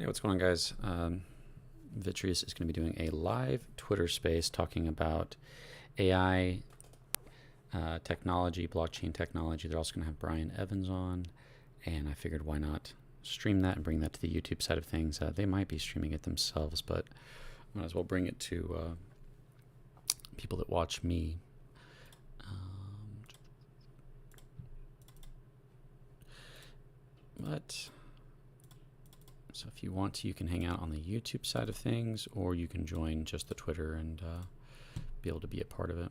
Hey, what's going on, guys? Vitreus is going to be doing a live Twitter space talking about AI technology, blockchain technology. They're also going to have Brian Evans on, and I figured why not stream that and bring that to the YouTube side of things. They might be streaming it themselves, but I might as well bring it to people that watch me. So if you want to, you can hang out on the YouTube side of things, or you can join just the Twitter and be able to be a part of it.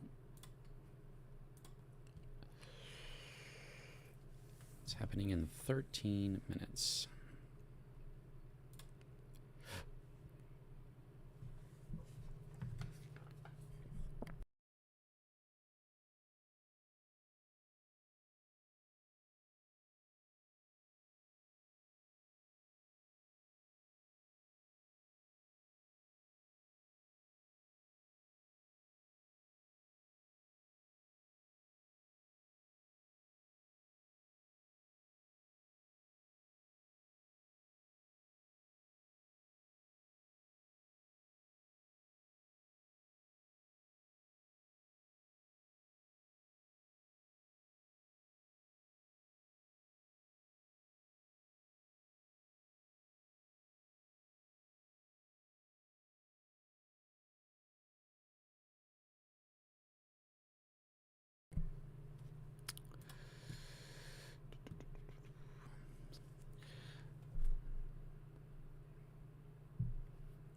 It's happening in 13 minutes.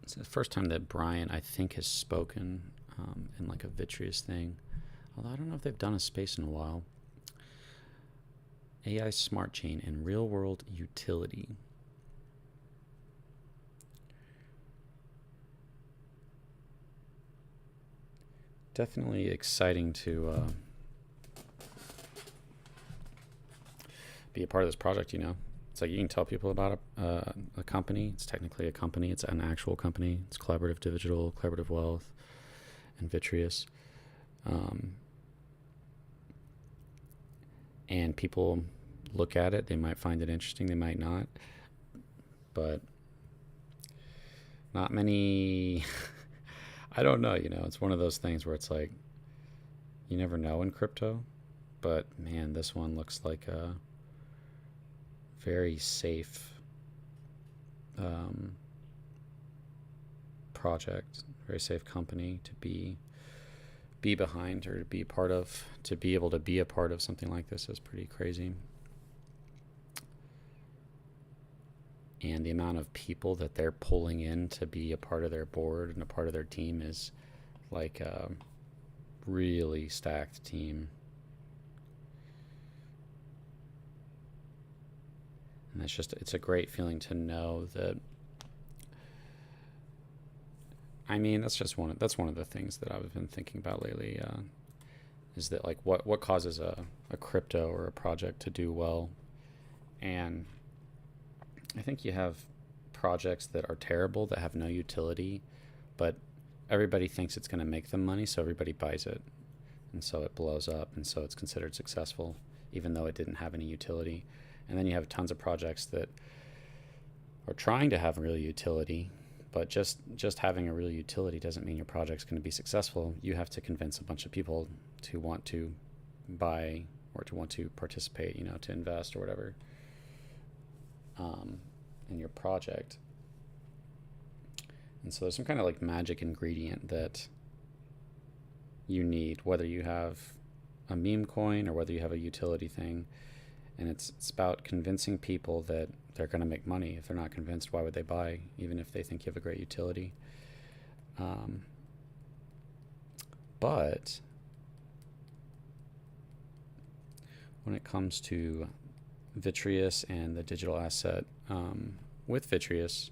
It's the first time that Brian, I think, has spoken in like a Vitreus thing. Although I don't know if they've done a space in a while. AI Smartchain and real-world utility. Definitely exciting to be a part of this project, you know. It's like you can tell people about a company. It's technically a company. It's an actual company. It's Collaborative Digital, Collaborative Wealth, and Vitreus. And people look at it. They might find it interesting. They might not. But not many... I don't know, you know. It's one of those things where it's like, you never know in crypto. But, man, this one looks like a very safe project, very safe company to be behind or to be part of. To be able to be a part of something like this is pretty crazy. And the amount of people that they're pulling in to be a part of their board and a part of their team is like a really stacked team. And it's a great feeling to know that, I mean, that's one of the things that I've been thinking about lately, is that like what causes a crypto or a project to do well. And I think you have projects that are terrible, that have no utility, but everybody thinks it's going to make them money, so everybody buys it. And so it blows up, and so it's considered successful, even though it didn't have any utility. And then you have tons of projects that are trying to have real utility, but just having a real utility doesn't mean your project's going to be successful. You have to convince a bunch of people to want to buy or to want to participate, you know, to invest or whatever in your project. And so there's some kind of like magic ingredient that you need, whether you have a meme coin or whether you have a utility thing. And it's about convincing people that they're going to make money. If they're not convinced, why would they buy, even if they think you have a great utility? But when it comes to Vitreus and the digital asset with Vitreus,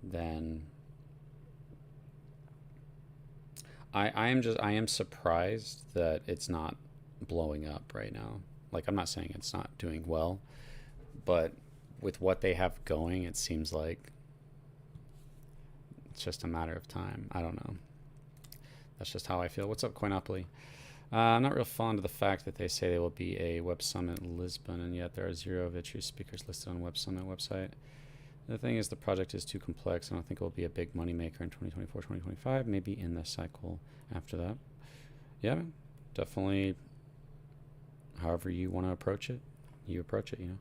then I am surprised that it's not blowing up right now. Like, I'm not saying it's not doing well, but with what they have going, it seems like it's just a matter of time. I don't know. That's just how I feel. What's up, Coinopoly? I'm not real fond of the fact that they say there will be a Web Summit in Lisbon, and yet there are 0 Vitreus speakers listed on Web Summit website. The thing is, the project is too complex. I don't think it will be a big moneymaker in 2024, 2025, maybe in the cycle after that. Yeah, definitely. However you want to approach it, you approach it, you know.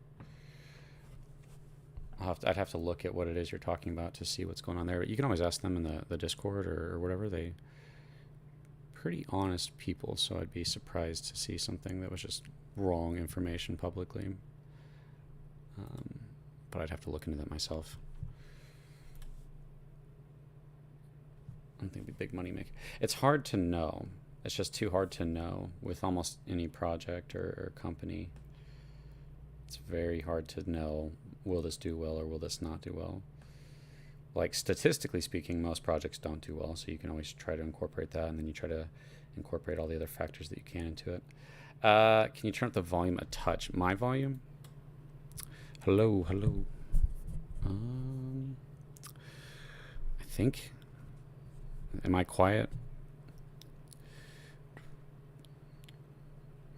I'd have to look at what it is you're talking about to see what's going on there. But you can always ask them in the Discord or whatever. They pretty honest people, so I'd be surprised to see something that was just wrong information publicly. But I'd have to look into that myself. I don't think it'd be big money maker. It's hard to know. It's just too hard to know with almost any project or company. It's very hard to know, will this do well or will this not do well? Like statistically speaking, most projects don't do well, so you can always try to incorporate that, and then you try to incorporate all the other factors that you can into it. Can you turn up the volume a touch? My volume? Hello. I think. Am I quiet?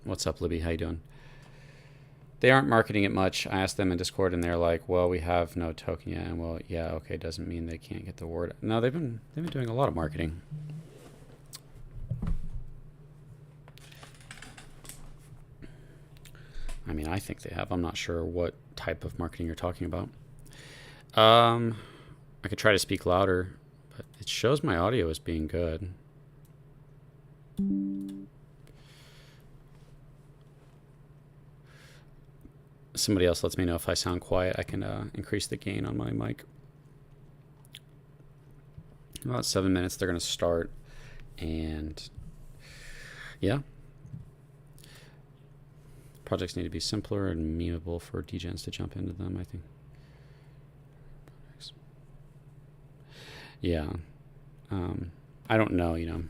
What's up, Libby? How you doing? They aren't marketing it much. I asked them in Discord, and they're like, "Well, we have no token yet." And well, yeah, okay, doesn't mean they can't get the word. No, they've been doing a lot of marketing. I mean, I think they have. I'm not sure what type of marketing you're talking about. I could try to speak louder, but it shows my audio as being good. Somebody else lets me know if I sound quiet. I can increase the gain on my mic. About 7 minutes, they're going to start. And yeah. Projects need to be simpler and memeable for degens to jump into them, I think. Yeah. I don't know, you know.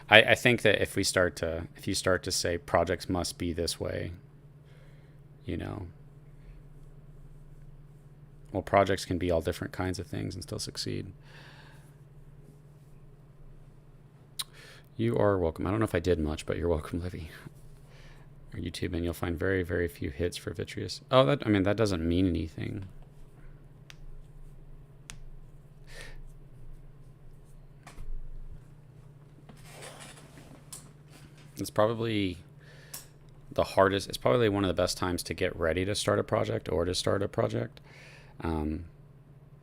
I think that if you start to say projects must be this way, you know, well, projects can be all different kinds of things and still succeed. You are welcome. I don't know if I did much, but you're welcome, Livy. Or YouTube, and you'll find very, very few hits for Vitreus. Oh, that doesn't mean anything. It's probably the hardest. It's probably one of the best times to get ready to start a project or to start a project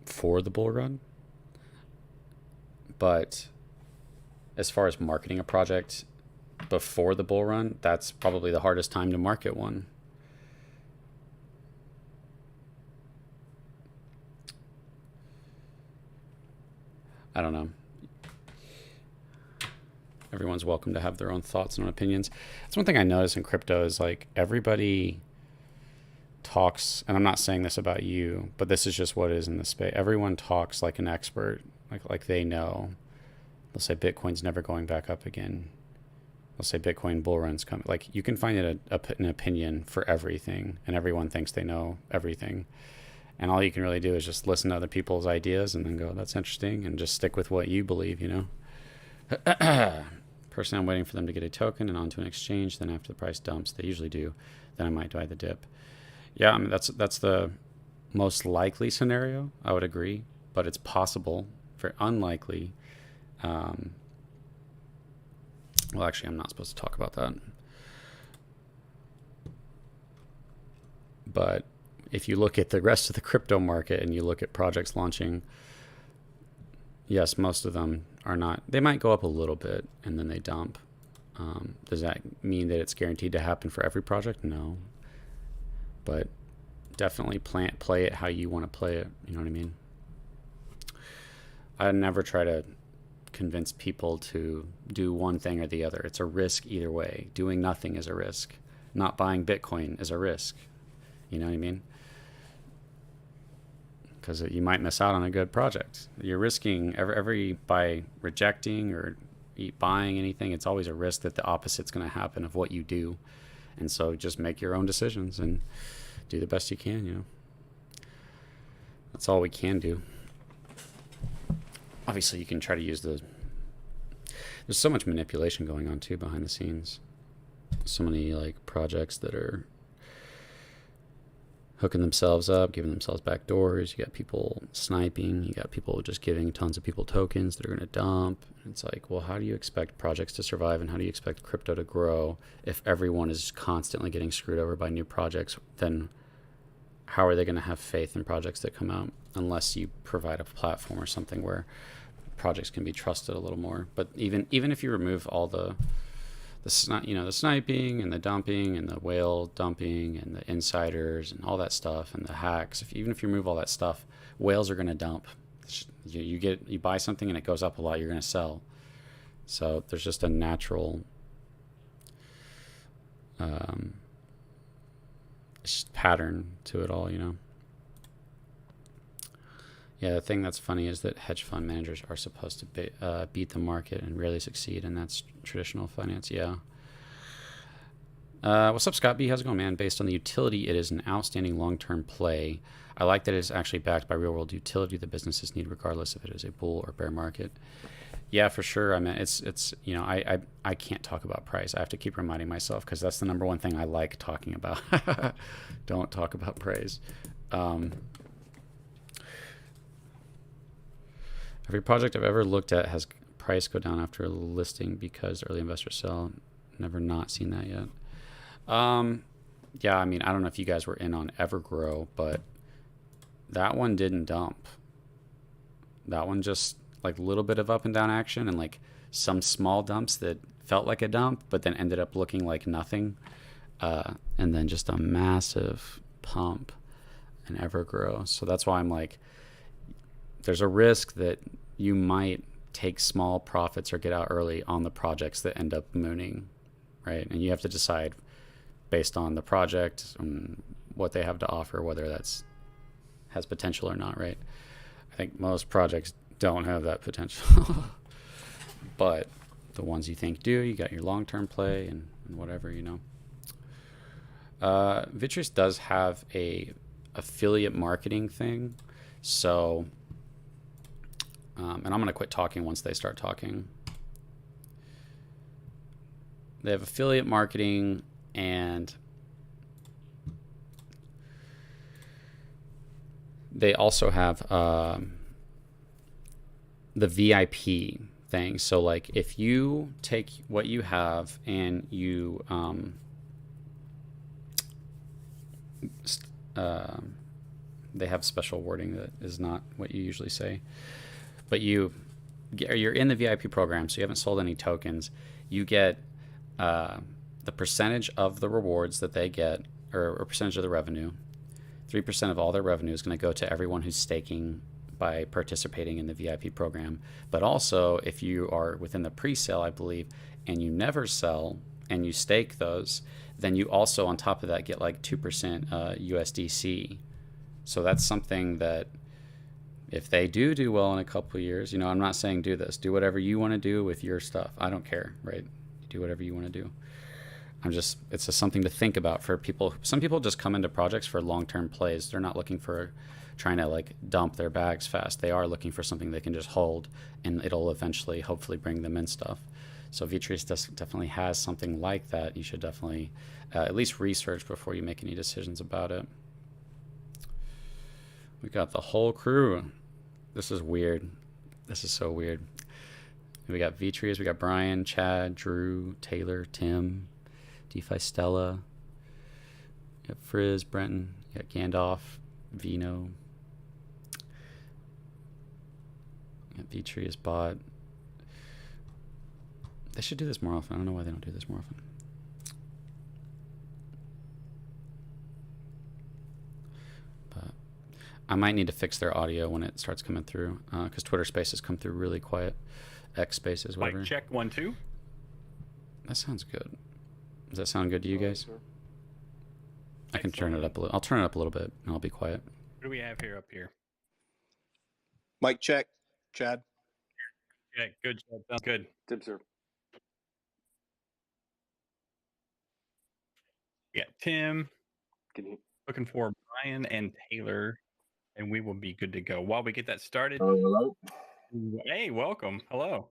for the bull run. But as far as marketing a project before the bull run, that's probably the hardest time to market one. I don't know. Everyone's welcome to have their own thoughts and opinions. That's one thing I notice in crypto is like everybody talks, and I'm not saying this about you, but this is just what is in the space. Everyone talks like an expert, like they know. They'll say Bitcoin's never going back up again. They'll say Bitcoin bull run's coming. Like you can find an opinion for everything, and everyone thinks they know everything. And all you can really do is just listen to other people's ideas and then go, that's interesting, and just stick with what you believe, you know? Personally, I'm waiting for them to get a token and onto an exchange. Then after the price dumps, they usually do, then I might buy the dip. Yeah, I mean, that's the most likely scenario. I would agree, but it's possible. Very unlikely. Well, actually, I'm not supposed to talk about that. But if you look at the rest of the crypto market and you look at projects launching, yes, most of them are not. They might go up a little bit and then they dump. Does that mean that it's guaranteed to happen for every project? No. But definitely play it how you want to play it. You know what I mean? I never try to convince people to do one thing or the other. It's a risk either way. Doing nothing is a risk. Not buying Bitcoin is a risk. You know what I mean? Because you might miss out on a good project. You're risking every by rejecting or buying anything. It's always a risk that the opposite's going to happen of what you do. And so just make your own decisions and do the best you can, you know. That's all we can do. Obviously, you can try to use there's so much manipulation going on too behind the scenes. So many like projects that are hooking themselves up, giving themselves back doors. You got people sniping. You got people just giving tons of people tokens that are going to dump. It's like, well, how do you expect projects to survive, and how do you expect crypto to grow if everyone is constantly getting screwed over by new projects? Then how are they going to have faith in projects that come out unless you provide a platform or something where projects can be trusted a little more? But even if you remove all the sniping and the dumping and the whale dumping and the insiders and all that stuff and the hacks, even if you remove all that stuff, whales are going to dump. You buy something and it goes up a lot, you're going to sell. So there's just a natural pattern to it all, Yeah, the thing that's funny is that hedge fund managers are supposed to beat the market and rarely succeed, and that's traditional finance. Yeah. What's up, Scott B? How's it going, man? Based on the utility, it is an outstanding long-term play. I like that it is actually backed by real-world utility that businesses need, regardless if it is a bull or bear market. Yeah, for sure. I mean, it's I can't talk about price. I have to keep reminding myself because that's the number one thing I like talking about. Don't talk about praise. Every project I've ever looked at has price go down after a listing because early investors sell. Never not seen that yet. Yeah, I mean, I don't know if you guys were in on Evergrow, but that one didn't dump. That one just like a little bit of up and down action and like some small dumps that felt like a dump, but then ended up looking like nothing. And then just a massive pump in Evergrow. So that's why I'm like, there's a risk that you might take small profits or get out early on the projects that end up mooning, right? And you have to decide based on the project and what they have to offer, whether that's has potential or not, right? I think most projects don't have that potential, but the ones you think do, you got your long-term play and whatever, Vitreus does have a affiliate marketing thing, so and I'm going to quit talking once they start talking. They have affiliate marketing, and they also have the VIP thing. So like if you take what you have and you they have special wording that is not what you usually say, but you're in the VIP program, so you haven't sold any tokens. You get the percentage of the rewards that they get, or a percentage of the revenue. 3% of all their revenue is going to go to everyone who's staking by participating in the VIP program. But also, if you are within the pre-sale, I believe, and you never sell and you stake those, then you also, on top of that, get like 2% USDC. So that's something that if they do well in a couple of years, I'm not saying do this. Do whatever you want to do with your stuff. I don't care, right? Do whatever you want to do. It's just something to think about for people. Some people just come into projects for long-term plays. They're not looking for trying to like dump their bags fast. They are looking for something they can just hold, and it'll eventually, hopefully, bring them in stuff. So Vitreus definitely has something like that. You should definitely at least research before you make any decisions about it. We got the whole crew. This is weird. This is so weird. We got Vitreus, we got Brian, Chad, Drew, Taylor, Tim, DeFi Stella, you got Frizz, Brenton, you got Gandalf, Vino, you got Vitreus Bot. They should do this more often. I don't know why they don't do this more often. But I might need to fix their audio when it starts coming through, because Twitter Spaces come through really quiet. X Spaces, whatever. Mic check 1 2. That sounds good. Does that sound good to you guys? I can turn it up a little. I'll turn it up a little bit, and I'll be quiet. What do we have here up here? Mic check, Chad. Yeah, good. Sounds good. Tip, sir. Yeah, Tim. Can you? Looking for Brian and Taylor, and we will be good to go. While we get that started. Hello. Hey, welcome. Hello.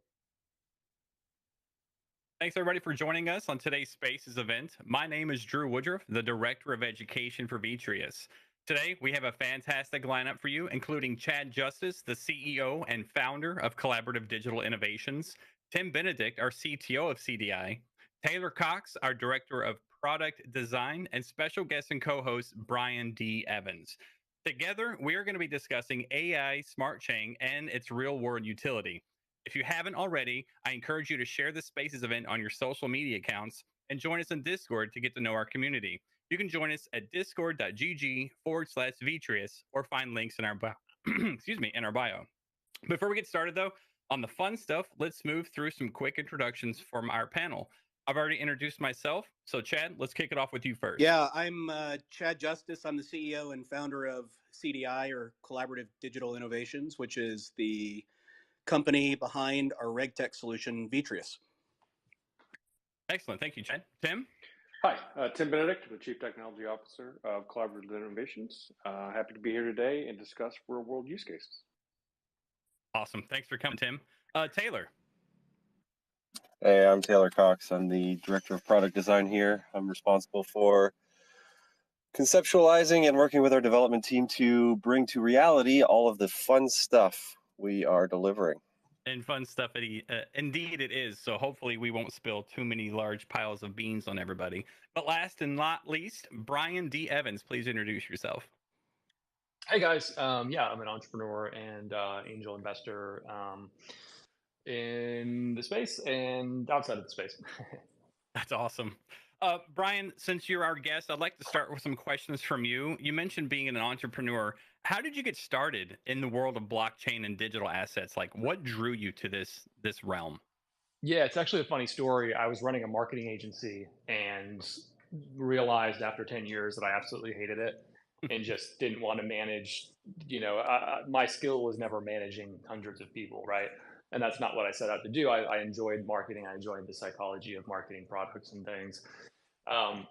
Thanks, everybody, for joining us on today's Spaces event. My name is Drew Woodruff, the Director of Education for Vitreus. Today, we have a fantastic lineup for you, including Chad Justice, the CEO and founder of Collaborative Digital Innovations, Tim Benedict, our CTO of CDI, Taylor Cox, our Director of Product Design, and special guest and co host Brian D. Evans. Together, we are going to be discussing AI, Smartchain, and its real world utility. If you haven't already, I encourage you to share the Spaces event on your social media accounts and join us on Discord to get to know our community. You can join us at discord.gg/Vitreus or find links in our in our bio. Before we get started, though, on the fun stuff, let's move through some quick introductions from our panel. I've already introduced myself, so Chad, let's kick it off with you first. Yeah, I'm Chad Justice. I'm the CEO and founder of CDI, or Collaborative Digital Innovations, which is the company behind our RegTech solution, Vitreus. Excellent. Thank you, Chad. Tim? Hi, Tim Benedict, the Chief Technology Officer of Collaborative Innovations. Happy to be here today and discuss real-world use cases. Awesome. Thanks for coming, Tim. Taylor? Hey, I'm Taylor Cox. I'm the Director of Product Design here. I'm responsible for conceptualizing and working with our development team to bring to reality all of the fun stuff we are delivering. And fun stuff, indeed it is. So hopefully we won't spill too many large piles of beans on everybody. But last and not least, Brian D. Evans, please introduce yourself. Hey guys, yeah, I'm an entrepreneur and angel investor in the space and outside of the space. That's awesome. Brian, since you're our guest, I'd like to start with some questions from you. You mentioned being an entrepreneur. How did you get started in the world of blockchain and digital assets? Like, what drew you to this realm? Yeah, it's actually a funny story. I was running a marketing agency and realized after 10 years that I absolutely hated it and just didn't want to manage, my skill was never managing hundreds of people, right? And that's not what I set out to do. I enjoyed marketing. I enjoyed the psychology of marketing products and things.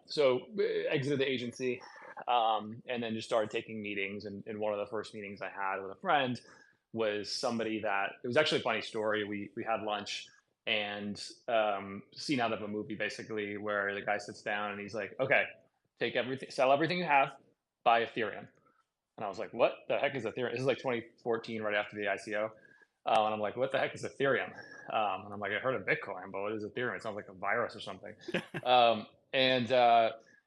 So exited the agency and then just started taking meetings. And one of the first meetings I had with a friend was somebody that, it was actually a funny story. We had lunch and scene out of a movie, basically, where the guy sits down and he's like, okay, take everything, sell everything you have, buy Ethereum. And I was like, what the heck is Ethereum? This is like 2014, right after the ICO. And I'm like, what the heck is Ethereum? And I'm like, I heard of Bitcoin, but what is Ethereum? It sounds like a virus or something.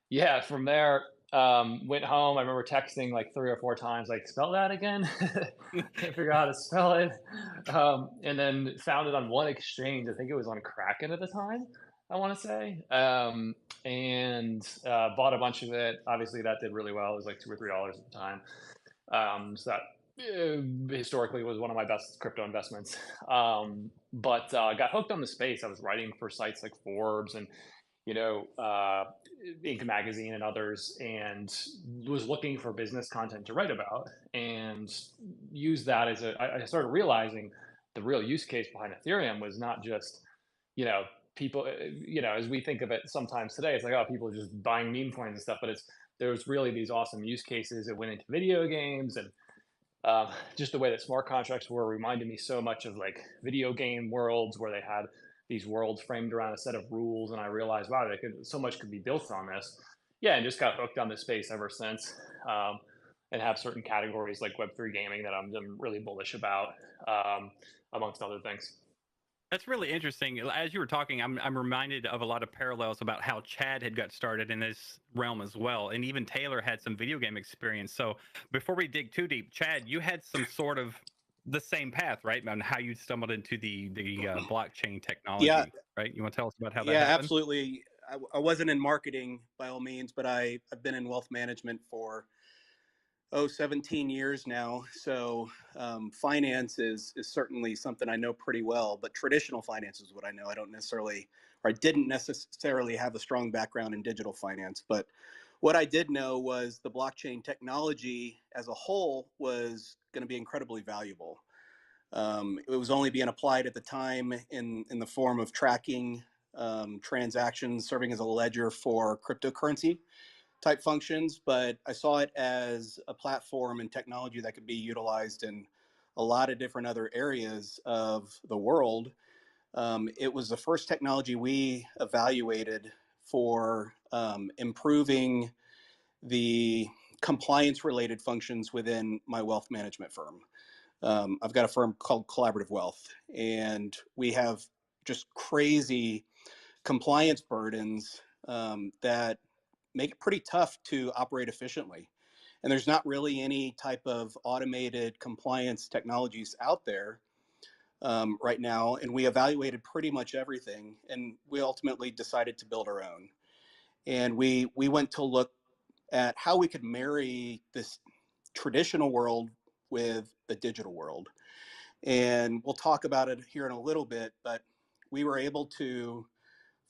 Yeah, from there, went home. I remember texting like 3 or 4 times, like, spell that again. Can't figure out how to spell it. And then found it on one exchange. I think it was on Kraken at the time, I want to say. And bought a bunch of it. Obviously, that did really well. It was like $2 or $3 at the time. So that historically was one of my best crypto investments. But got hooked on the space. I was writing for sites like Forbes and Inc. magazine and others, and was looking for business content to write about, and used that as I started realizing the real use case behind Ethereum was not just people, as we think of it sometimes today, it's like, oh, people are just buying meme coins and stuff, but there's really these awesome use cases that went into video games, and just the way that smart contracts were reminded me so much of like video game worlds where they had these worlds framed around a set of rules, and I realized, wow, so much could be built on this. Yeah, and just got hooked on this space ever since, and have certain categories like Web3 gaming that I'm really bullish about, amongst other things. That's really interesting. As you were talking, I'm reminded of a lot of parallels about how Chad had got started in this realm as well, and even Taylor had some video game experience. So before we dig too deep, Chad, you had some sort of the same path, right, on how you stumbled into the blockchain technology, Yeah. right? You want to tell us about how that Yeah, happened? absolutely. I wasn't in marketing by all means, but I've been in wealth management for 17 years now. So finance is certainly something I know pretty well, but traditional finance is what I know. I didn't necessarily have a strong background in digital finance, but what I did know was the blockchain technology as a whole was going to be incredibly valuable. It was only being applied at the time in the form of tracking transactions, serving as a ledger for cryptocurrency type functions, but I saw it as a platform and technology that could be utilized in a lot of different other areas of the world. It was the first technology we evaluated for improving the compliance related functions within my wealth management firm. I've got a firm called Collaborative Wealth, and we have just crazy compliance burdens that make it pretty tough to operate efficiently. And there's not really any type of automated compliance technologies out there right now. And we evaluated pretty much everything, and we ultimately decided to build our own. And we went to look at how we could marry this traditional world with the digital world. And we'll talk about it here in a little bit, but we were able to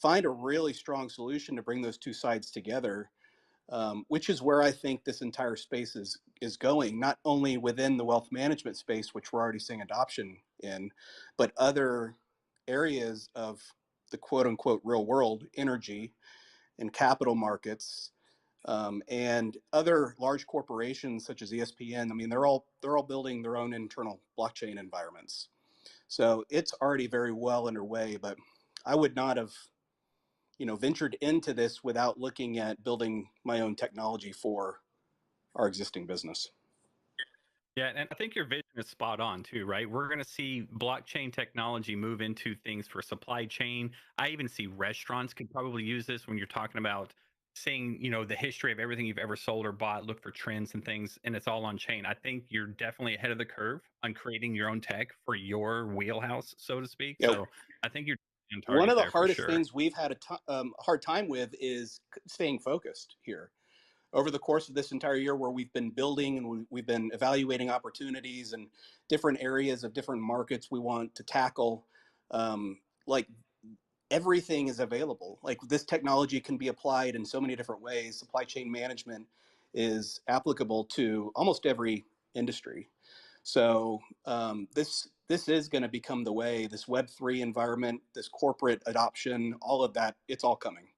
find a really strong solution to bring those two sides together, which is where I think this entire space is going, not only within the wealth management space, which we're already seeing adoption in, but other areas of the quote unquote real world, energy and capital markets, and other large corporations such as ESPN. I mean, they're all building their own internal blockchain environments. So it's already very well underway, but I would not have, ventured into this without looking at building my own technology for our existing business. Yeah, and I think your vision is spot on too, right? We're going to see blockchain technology move into things for supply chain. I even see restaurants could probably use this when you're talking about seeing, the history of everything you've ever sold or bought, look for trends and things, and it's all on chain. I think you're definitely ahead of the curve on creating your own tech for your wheelhouse, so to speak. Yep. So I think you're on One target of the there for hardest sure. things we've had a hard time with is staying focused here. Over the course of this entire year where we've been building and we've been evaluating opportunities and different areas of different markets we want to tackle, like everything is available. Like this technology can be applied in so many different ways. Supply chain management is applicable to almost every industry. So this is going to become the way, this Web3 environment, this corporate adoption, all of that, it's all coming.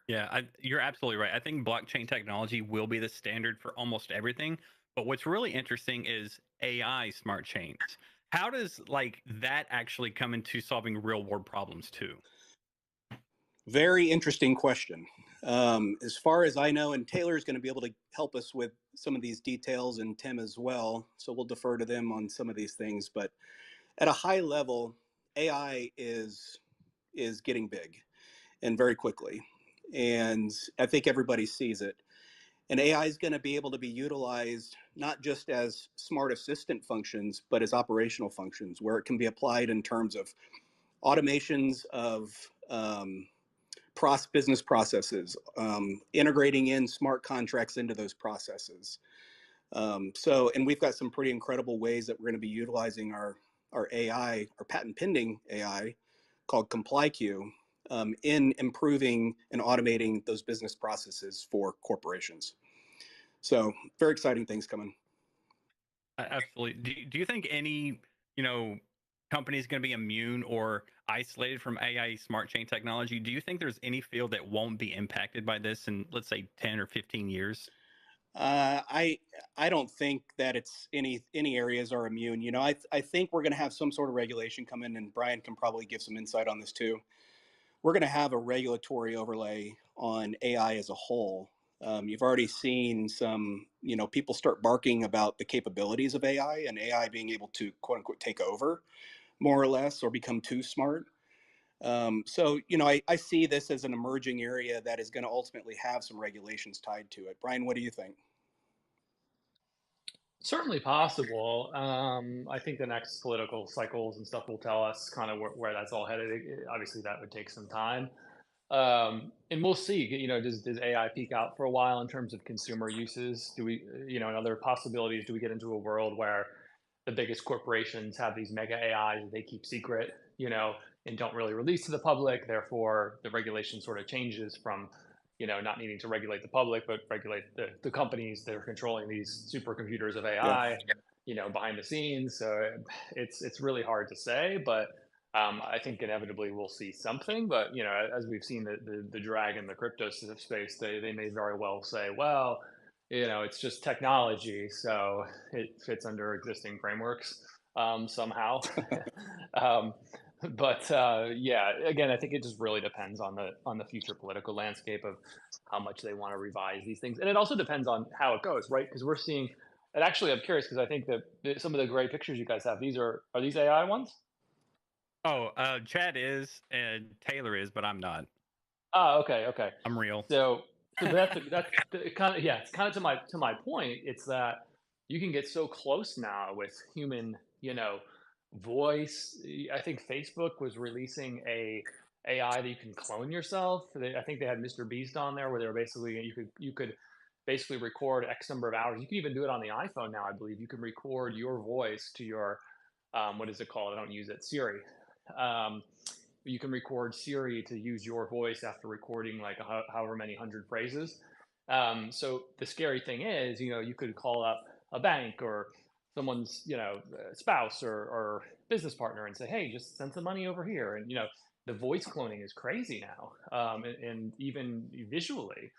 Yeah, you're absolutely right. I think blockchain technology will be the standard for almost everything. But what's really interesting is AI smart chains. How does that actually come into solving real world problems too? Very interesting question. As far as I know, and Taylor is going to be able to help us with some of these details, and Tim as well. So we'll defer to them on some of these things. But at a high level, AI is getting big and very quickly. And I think everybody sees it. And AI is going to be able to be utilized not just as smart assistant functions, but as operational functions, where it can be applied in terms of automations of business processes, integrating in smart contracts into those processes. And we've got some pretty incredible ways that we're going to be utilizing our AI, our patent pending AI called ComplyQ, in improving and automating those business processes for corporations. So very exciting things coming. Absolutely. Do you think any, company is going to be immune or isolated from AI smart chain technology? Do you think there's any field that won't be impacted by this in, let's say, 10 or 15 years? I don't think that it's any areas are immune. I think we're going to have some sort of regulation come in, and Brian can probably give some insight on this too. We're going to have a regulatory overlay on AI as a whole. You've already seen some, people start barking about the capabilities of AI and AI being able to quote unquote take over more or less or become too smart. So, I see this as an emerging area that is going to ultimately have some regulations tied to it. Brian, what do you think? Certainly possible. I think the next political cycles and stuff will tell us kind of where that's all headed. Obviously, that would take some time. And we'll see, does AI peak out for a while in terms of consumer uses? Do we, and other possibilities, do we get into a world where the biggest corporations have these mega AIs that they keep secret, and don't really release to the public? Therefore, the regulation sort of changes from, not needing to regulate the public, but regulate the companies that are controlling these supercomputers of AI, behind the scenes. So it's really hard to say, but I think inevitably we'll see something. But as we've seen the drag in the crypto space, they may very well say, well, it's just technology, so it fits under existing frameworks somehow. But yeah, again, I think it just really depends on the future political landscape of how much they want to revise these things, and it also depends on how it goes, right? Because we're seeing, and actually, I'm curious because I think that some of the great pictures you guys have, are these AI ones? Oh, Chad is and Taylor is, but I'm not. Ah, okay, okay. I'm real. So, but that's kind of, yeah, it's kind of to my point. It's that you can get so close now with human, voice. I think Facebook was releasing a AI that you can clone yourself. I think they had Mr. Beast on there, where they were basically you could basically record X number of hours. You can even do it on the iPhone now, I believe. You can record your voice to your what is it called? I don't use it, Siri. Um, you can record Siri to use your voice after recording like however many hundred phrases. So the scary thing is, you could call up a bank or someone's, spouse or business partner and say, hey, just send some money over here. And, the voice cloning is crazy now, and even visually.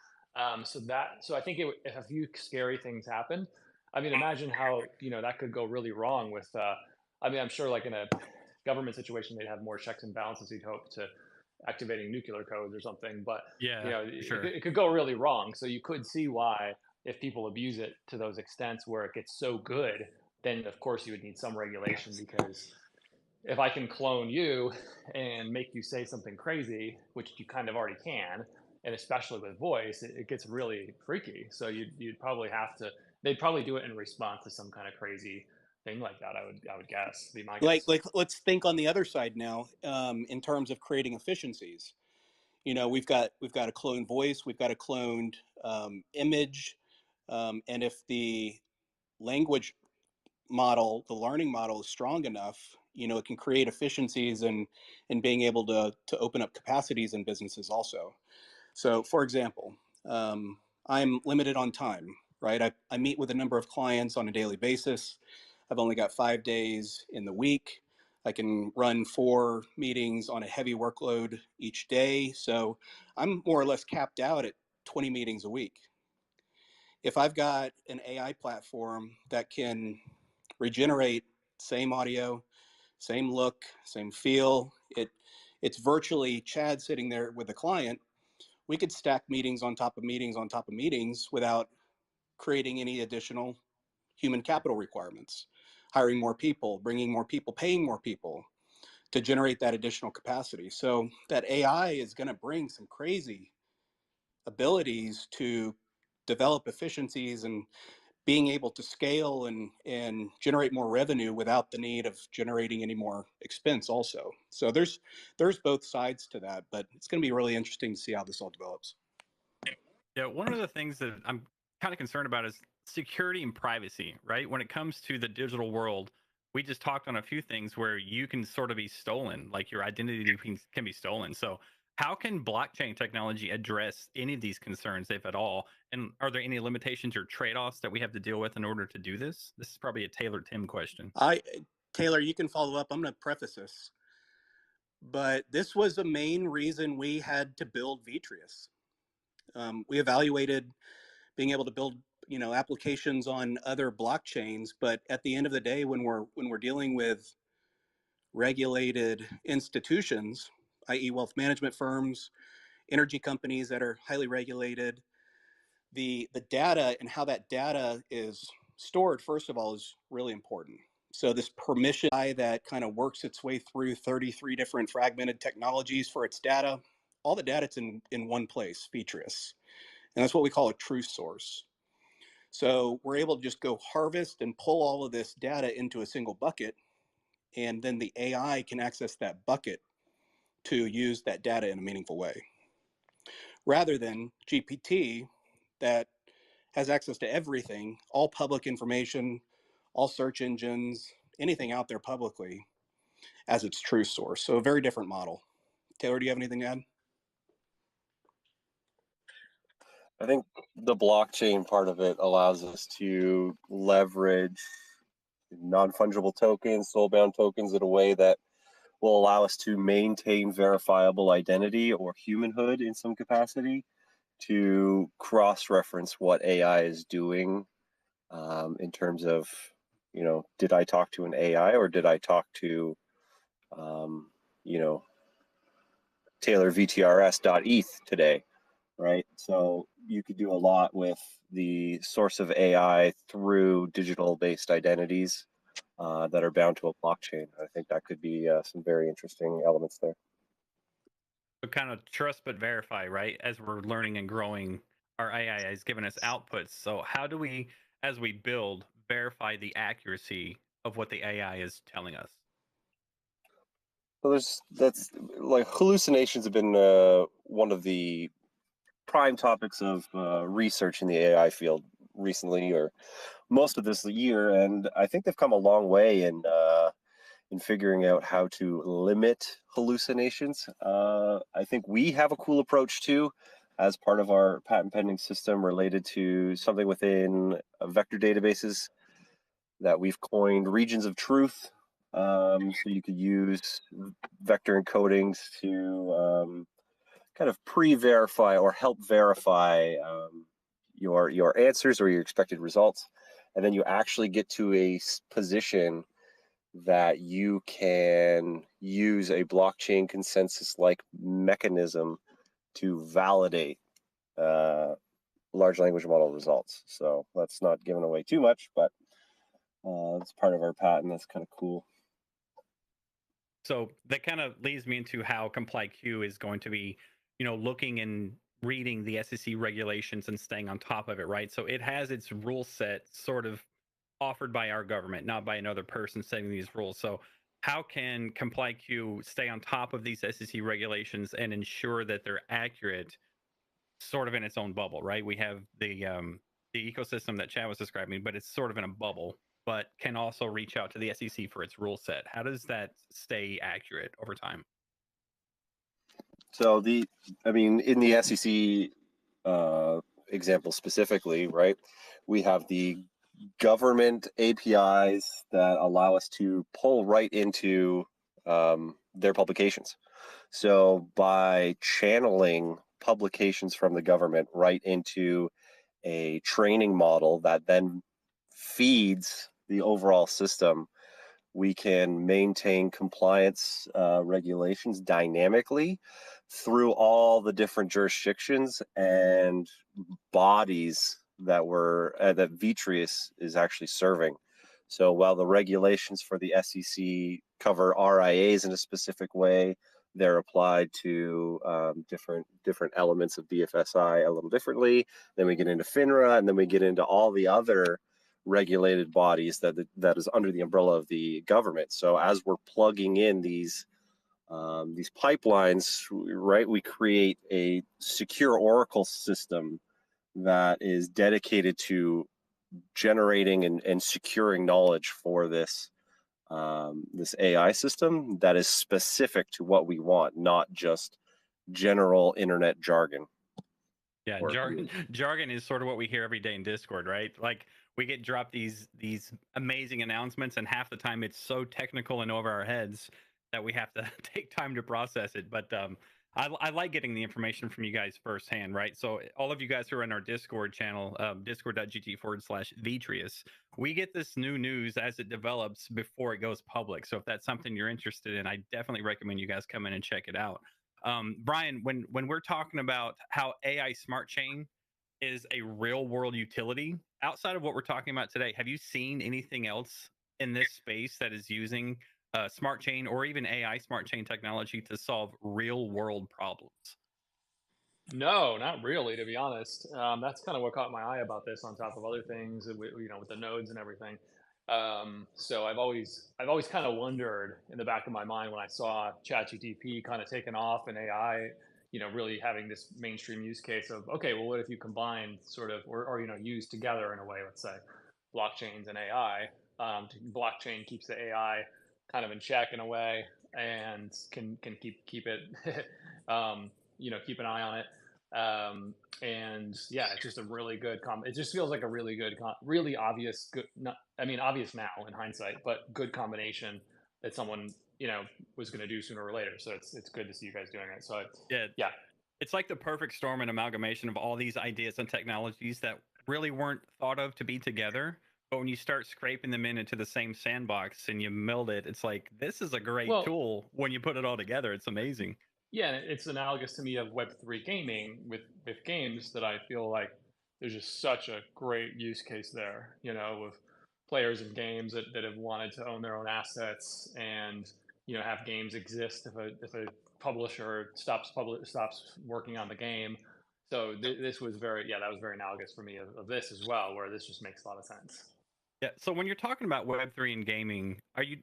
So I think if a few scary things happen, I mean, imagine how, that could go really wrong with, I mean, I'm sure like in a government situation, they'd have more checks and balances, you'd hope, to activating nuclear codes or something. But Yeah, sure. it could go really wrong. So you could see why, if people abuse it to those extents where it gets so good, then of course you would need some regulation, because if I can clone you and make you say something crazy, which you kind of already can, and especially with voice, it gets really freaky. So you'd probably have to. They'd probably do it in response to some kind of crazy thing like that. I would guess. Be my guess. Like let's think on the other side now, in terms of creating efficiencies. We've got a cloned voice, we've got a cloned image, and if the language model, the learning model, is strong enough, it can create efficiencies in being able to open up capacities in businesses also. So, for example, I'm limited on time, right? I meet with a number of clients on a daily basis. I've only got 5 days in the week. I can run 4 meetings on a heavy workload each day. So I'm more or less capped out at 20 meetings a week. If I've got an AI platform that can regenerate same audio, same look, same feel, it's virtually Chad sitting there with the client. We could stack meetings on top of meetings on top of meetings without creating any additional human capital requirements, hiring more people, bringing more people, paying more people to generate that additional capacity. So that AI is going to bring some crazy abilities to develop efficiencies and being able to scale and generate more revenue without the need of generating any more expense also. So there's both sides to that, but it's going to be really interesting to see how this all develops. Yeah, one of the things that I'm kind of concerned about is security and privacy, right? When it comes to the digital world, we just talked on a few things where you can sort of be stolen, like your identity can be stolen. So, how can blockchain technology address any of these concerns, if at all? And are there any limitations or trade offs that we have to deal with in order to do this? This is probably a Taylor Tim question. Taylor, you can follow up. I'm going to preface this, but this was the main reason we had to build Vitreus. We evaluated being able to build applications on other blockchains, but at the end of the day, when we're dealing with regulated institutions, i.e. wealth management firms, energy companies that are highly regulated, the data and how that data is stored, first of all, is really important. So this permission that kind of works its way through 33 different fragmented technologies for its data, all the data's in one place, Vitreus. And that's what we call a true source. So we're able to just go harvest and pull all of this data into a single bucket, and then the AI can access that bucket to use that data in a meaningful way. Rather than GPT that has access to everything, all public information, all search engines, anything out there publicly as its true source. So a very different model. Taylor, do you have anything to add? I think the blockchain part of it allows us to leverage non-fungible tokens, soul-bound tokens in a way that will allow us to maintain verifiable identity or humanhood in some capacity, to cross-reference what AI is doing, in terms of, did I talk to an AI or did I talk to Taylor VTRS.eth today, right? So you could do a lot with the source of AI through digital-based identities that are bound to a blockchain. I think that could be some very interesting elements there. So kind of trust but verify, right? As we're learning and growing, our AI is giving us outputs. So how do we, as we build, verify the accuracy of what the AI is telling us? So that's like hallucinations have been one of the prime topics of research in the AI field recently, or most of this year, and I think they've come a long way in figuring out how to limit hallucinations. I think we have a cool approach too, as part of our patent pending system related to something within vector databases that we've coined regions of truth. So you could use vector encodings to kind of pre-verify or help verify your answers or your expected results, and then you actually get to a position that you can use a blockchain consensus-like mechanism to validate large language model results. So that's not giving away too much, but it's part of our patent. That's kind of cool. So that kind of leads me into how ComplyQ is going to be, looking and reading the SEC regulations and staying on top of it, right? So it has its rule set sort of offered by our government, not by another person setting these rules. So how can ComplyQ stay on top of these SEC regulations and ensure that they're accurate, sort of in its own bubble, right? We have the ecosystem that Chad was describing, but it's sort of in a bubble, but can also reach out to the SEC for its rule set. How does that stay accurate over time? So in the SEC example specifically, right, we have the government APIs that allow us to pull right into their publications. So by channeling publications from the government right into a training model that then feeds the overall system, we can maintain compliance regulations dynamically through all the different jurisdictions and bodies that that Vitreus is actually serving. So while the regulations for the SEC cover RIAs in a specific way, they're applied to different elements of BFSI a little differently. Then we get into FINRA, and then we get into all the other regulated bodies that is under the umbrella of the government. So as we're plugging in these pipelines, right, we create a secure Oracle system that is dedicated to generating and securing knowledge for this AI system that is specific to what we want, not just general internet jargon. Yeah, jargon is sort of what we hear every day in Discord, right? Like we get dropped these amazing announcements, and half the time it's so technical and over our heads that we have to take time to process it. But I like getting the information from you guys firsthand, right? So all of you guys who are in our Discord channel, discord.gg/Vitreus, we get this new news as it develops before it goes public. So if that's something you're interested in, I definitely recommend you guys come in and check it out. Brian, when we're talking about how AI Smartchain is a real world utility, outside of what we're talking about today, have you seen anything else in this space that is using Smartchain or even AI Smartchain technology to solve real world problems? No, not really, to be honest. That's kind of what caught my eye about this, on top of other things, with the nodes and everything. So I've always kind of wondered in the back of my mind when I saw ChatGPT kind of taking off and AI, really having this mainstream use case of, okay, well, what if you combine sort of, or use together in a way, let's say, blockchains and AI. Blockchain keeps the AI kind of in check in a way, and can keep it, keep an eye on it. And yeah, it's just a really good it just feels like a really good really obvious, good, not, I mean, obvious now in hindsight, but good combination that someone was going to do sooner or later. So it's good to see you guys doing it. So yeah, it's like the perfect storm and amalgamation of all these ideas and technologies that really weren't thought of to be together, But when you start scraping them into the same sandbox and you meld it, it's like, this is a great Well, tool. When you put it all together, it's amazing. yeah, and it's analogous to me of Web3 gaming with games that I feel like there's just such a great use case there, you know, with players of games that have wanted to own their own assets and, you know, have games exist if a publisher stops working on the game. So this was very, yeah, that was very analogous for me of this as well, where this just makes a lot of sense. Yeah. So when you're talking about Web3 and gaming,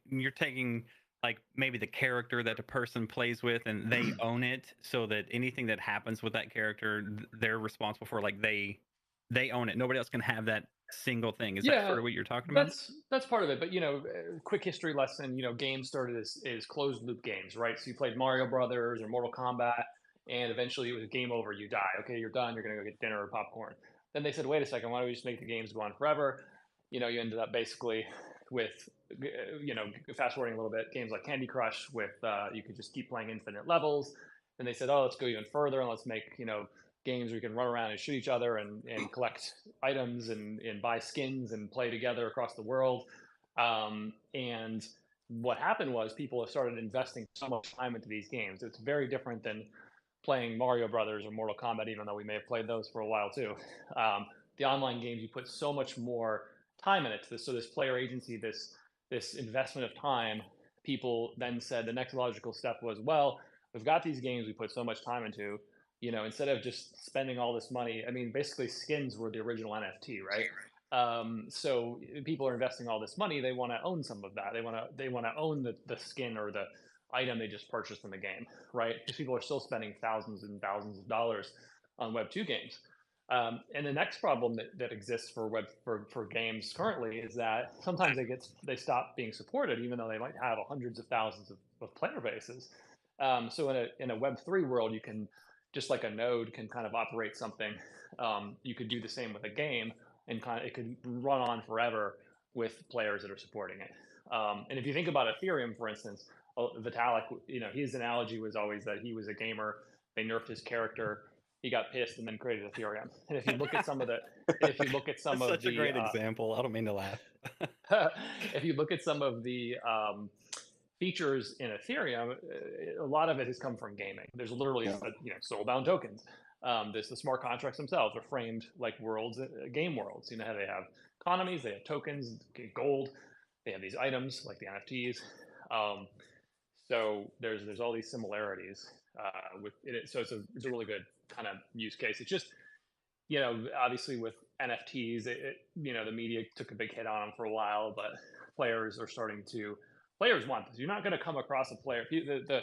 you're taking like maybe the character that a person plays with and they own it, so that anything that happens with that character, they're responsible for. Like they own it. Nobody else can have that single thing. Is that Yeah, sort of what you're talking about? that's part of it. But you know, quick history lesson. You know, games started as closed loop games, right? So you played Mario Brothers or Mortal Kombat, and eventually it was game over. You die. Okay, you're done. You're gonna go get dinner or popcorn. Then they said, wait a second, why don't we just make the games go on forever? You know, you ended up basically with, you know, fast forwarding a little bit, games like Candy Crush with you could just keep playing infinite levels. And they said, oh, let's go even further and let's make, you know, games where you can run around and shoot each other and collect items and buy skins and play together across the world. And what happened was people have started investing so much time into these games. It's very different than playing Mario Brothers or Mortal Kombat, even though we may have played those for a while too. The online games, you put so much more time in it. So this player agency, this investment of time, people then said the next logical step was, well, we've got these games we put so much time into, you know, instead of just spending all this money. I mean, basically skins were the original NFT, right? So people are investing all this money. They want to own some of that. They want to own the skin or the item they just purchased in the game, right? Because people are still spending thousands and thousands of dollars on Web2 games. And the next problem that exists for games currently is that sometimes they stop being supported, even though they might have hundreds of thousands of player bases. So in a Web3 world, you can, just like a node can kind of operate something, you could do the same with a game, and it could run on forever with players that are supporting it. And if you think about Ethereum, for instance, Vitalik, you know, his analogy was always that he was a gamer. They nerfed his character. He got pissed and then created Ethereum. And if you look at some of That's such a great example. I don't mean to laugh. if you look at some of the features in Ethereum, a lot of it has come from gaming. There's literally, you know, soul-bound tokens. The smart contracts themselves are framed like worlds, game worlds. You know how they have economies, they have tokens, gold. They have these items like the NFTs. So there's all these similarities with it. So it's a really good kind of use case. It's just, you know, obviously with NFTs, you know, the media took a big hit on them for a while, but players want this. You're not going to come across a player. The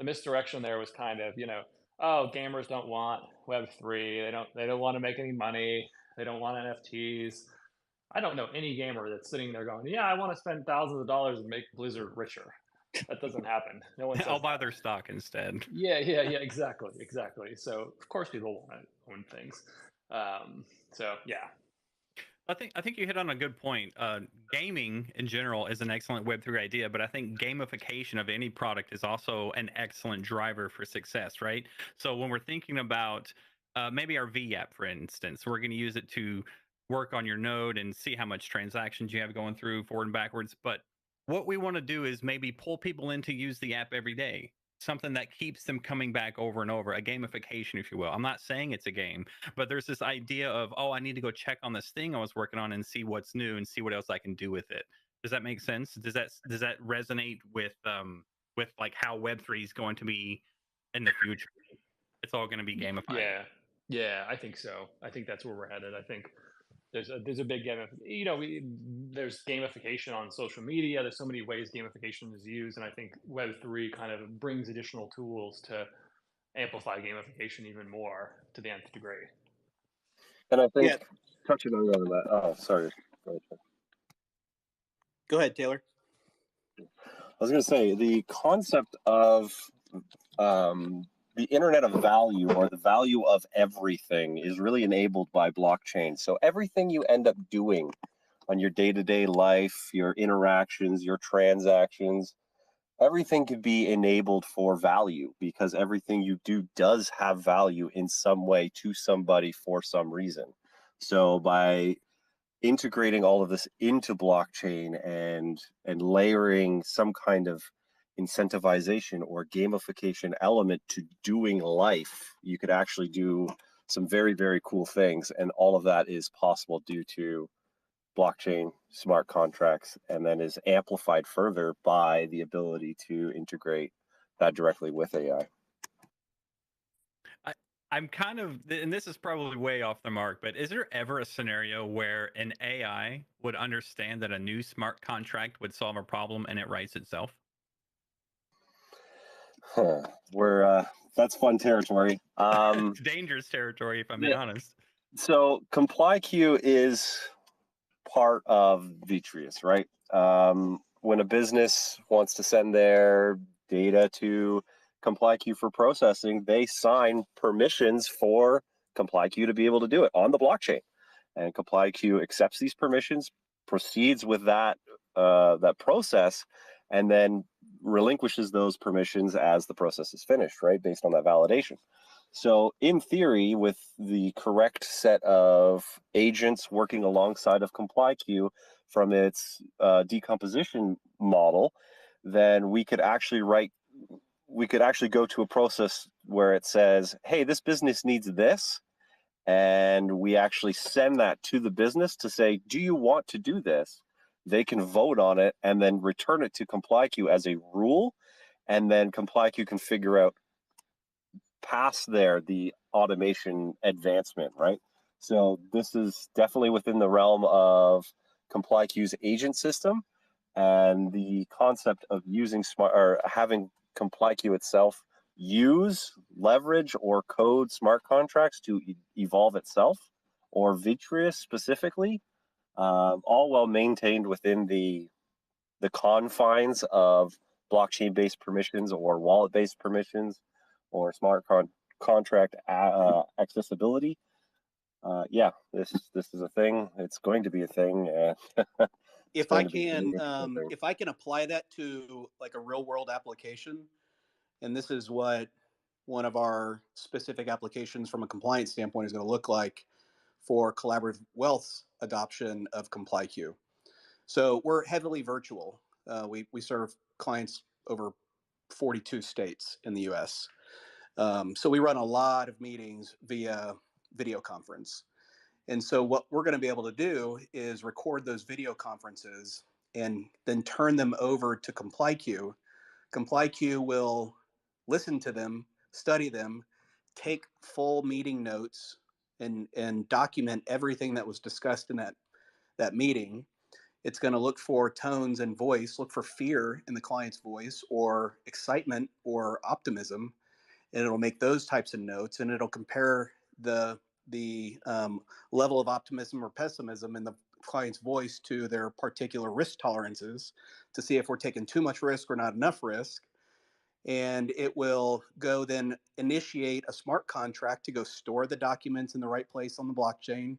misdirection there was kind of, you know, oh, gamers don't want Web3. They don't want to make any money. They don't want NFTs. I don't know any gamer that's sitting there going, yeah, I want to spend thousands of dollars and make Blizzard richer. That doesn't happen. No one says I'll buy their stock instead. Yeah, exactly. So of course people want to own things. So yeah. I think you hit on a good point. Gaming in general is an excellent Web3 idea, but I think gamification of any product is also an excellent driver for success, right? So when we're thinking about maybe our V app, for instance, we're going to use it to work on your node and see how much transactions you have going through forward and backwards. But what we want to do is maybe pull people in to use the app every day. Something that keeps them coming back over and over, a gamification, if you will. I'm not saying it's a game, but there's this idea of, oh, I need to go check on this thing I was working on and see what's new and see what else I can do with it. Does that make sense? Does that resonate with like how Web3 is going to be in the future? It's all going to be gamified. Yeah, I think so. I think that's where we're headed. I think there's a big you know, there's gamification on social media. There's so many ways gamification is used, and I think Web3 kind of brings additional tools to amplify gamification even more to the nth degree. And I think touching on that. Oh, sorry. Go ahead, Taylor. I was going to say the concept of the internet of value, or the value of everything, is really enabled by blockchain. So everything you end up doing on your day-to-day life, your interactions, your transactions, everything could be enabled for value, because everything you do does have value in some way to somebody for some reason. So by integrating all of this into blockchain and layering some kind of incentivization or gamification element to doing life, you could actually do some very, very cool things. And all of that is possible due to blockchain, smart contracts, and then is amplified further by the ability to integrate that directly with AI. I'm kind of, and this is probably way off the mark, but is there ever a scenario where an AI would understand that a new smart contract would solve a problem and it writes itself? That's fun territory. It's dangerous territory, if I'm being honest. So ComplyQ is part of Vitreus, right? When a business wants to send their data to ComplyQ for processing, they sign permissions for ComplyQ to be able to do it on the blockchain. And ComplyQ accepts these permissions, proceeds with that process, and then relinquishes those permissions as the process is finished, right? Based on that validation. So in theory, with the correct set of agents working alongside of ComplyQ from its decomposition model, then we could actually go to a process where it says, hey, this business needs this. And we actually send that to the business to say, do you want to do this? They can vote on it and then return it to ComplyQ as a rule. And then ComplyQ can figure out past there the automation advancement, right? So this is definitely within the realm of ComplyQ's agent system, and the concept of using smart or having ComplyQ itself use, leverage, or code smart contracts to evolve itself, or Vitreus specifically, all well maintained within the confines of blockchain-based permissions or wallet-based permissions or smart contract accessibility. This is a thing. It's going to be a thing. If I can apply that to like a real world application, and this is what one of our specific applications from a compliance standpoint is going to look like for collaborative wealth adoption of ComplyQ. So we're heavily virtual. We serve clients over 42 states in the U.S. So we run a lot of meetings via video conference. And so what we're going to be able to do is record those video conferences and then turn them over to ComplyQ. ComplyQ will listen to them, study them, take full meeting notes, and document everything that was discussed in that meeting. It's going to look for tones and voice, look for fear in the client's voice or excitement or optimism, and it'll make those types of notes, and it'll compare the level of optimism or pessimism in the client's voice to their particular risk tolerances to see if we're taking too much risk or not enough risk. And it will go then initiate a smart contract to go store the documents in the right place on the blockchain,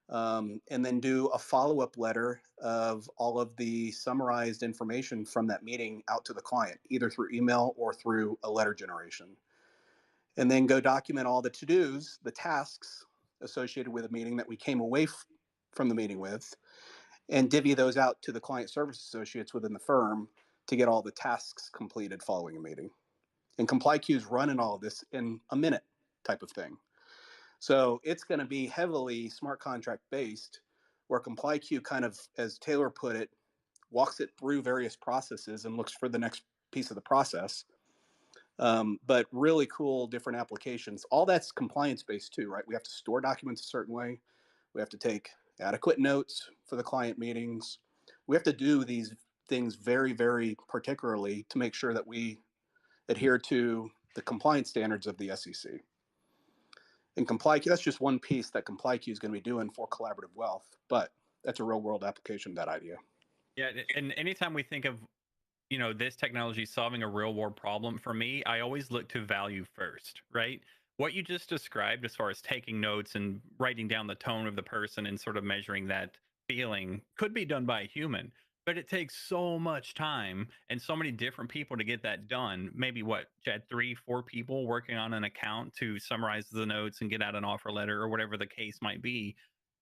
and then do a follow-up letter of all of the summarized information from that meeting out to the client, either through email or through a letter generation. And then go document all the to-dos, the tasks associated with a meeting that we came away from the meeting with, and divvy those out to the client service associates within the firm to get all the tasks completed following a meeting. And ComplyQ is running all of this in a minute type of thing. So it's going to be heavily smart contract based, where ComplyQ kind of, as Taylor put it, walks it through various processes and looks for the next piece of the process. But really cool different applications. All that's compliance based too, right? We have to store documents a certain way. We have to take adequate notes for the client meetings. We have to do these things very, very particularly to make sure that we adhere to the compliance standards of the SEC. And ComplyQ, that's just one piece that ComplyQ is going to be doing for collaborative wealth, but that's a real world application of that idea. Yeah, and anytime we think of this technology solving a real world problem, for me, I always look to value first, right? What you just described as far as taking notes and writing down the tone of the person and sort of measuring that feeling could be done by a human, but it takes so much time and so many different people to get that done. Maybe what, Chad, 3-4 people working on an account to summarize the notes and get out an offer letter or whatever the case might be.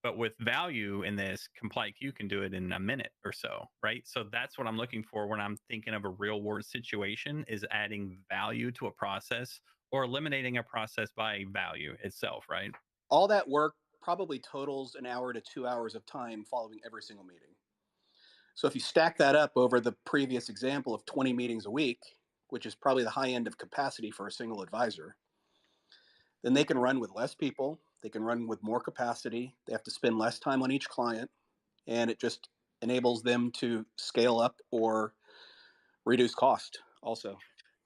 But with value in this, ComplyQ can do it in a minute or so, right? So that's what I'm looking for when I'm thinking of a real world situation, is adding value to a process or eliminating a process by value itself, right? All that work probably totals an hour to 2 hours of time following every single meeting. So if you stack that up over the previous example of 20 meetings a week, which is probably the high end of capacity for a single advisor, then they can run with less people, they can run with more capacity, they have to spend less time on each client, and it just enables them to scale up or reduce cost also.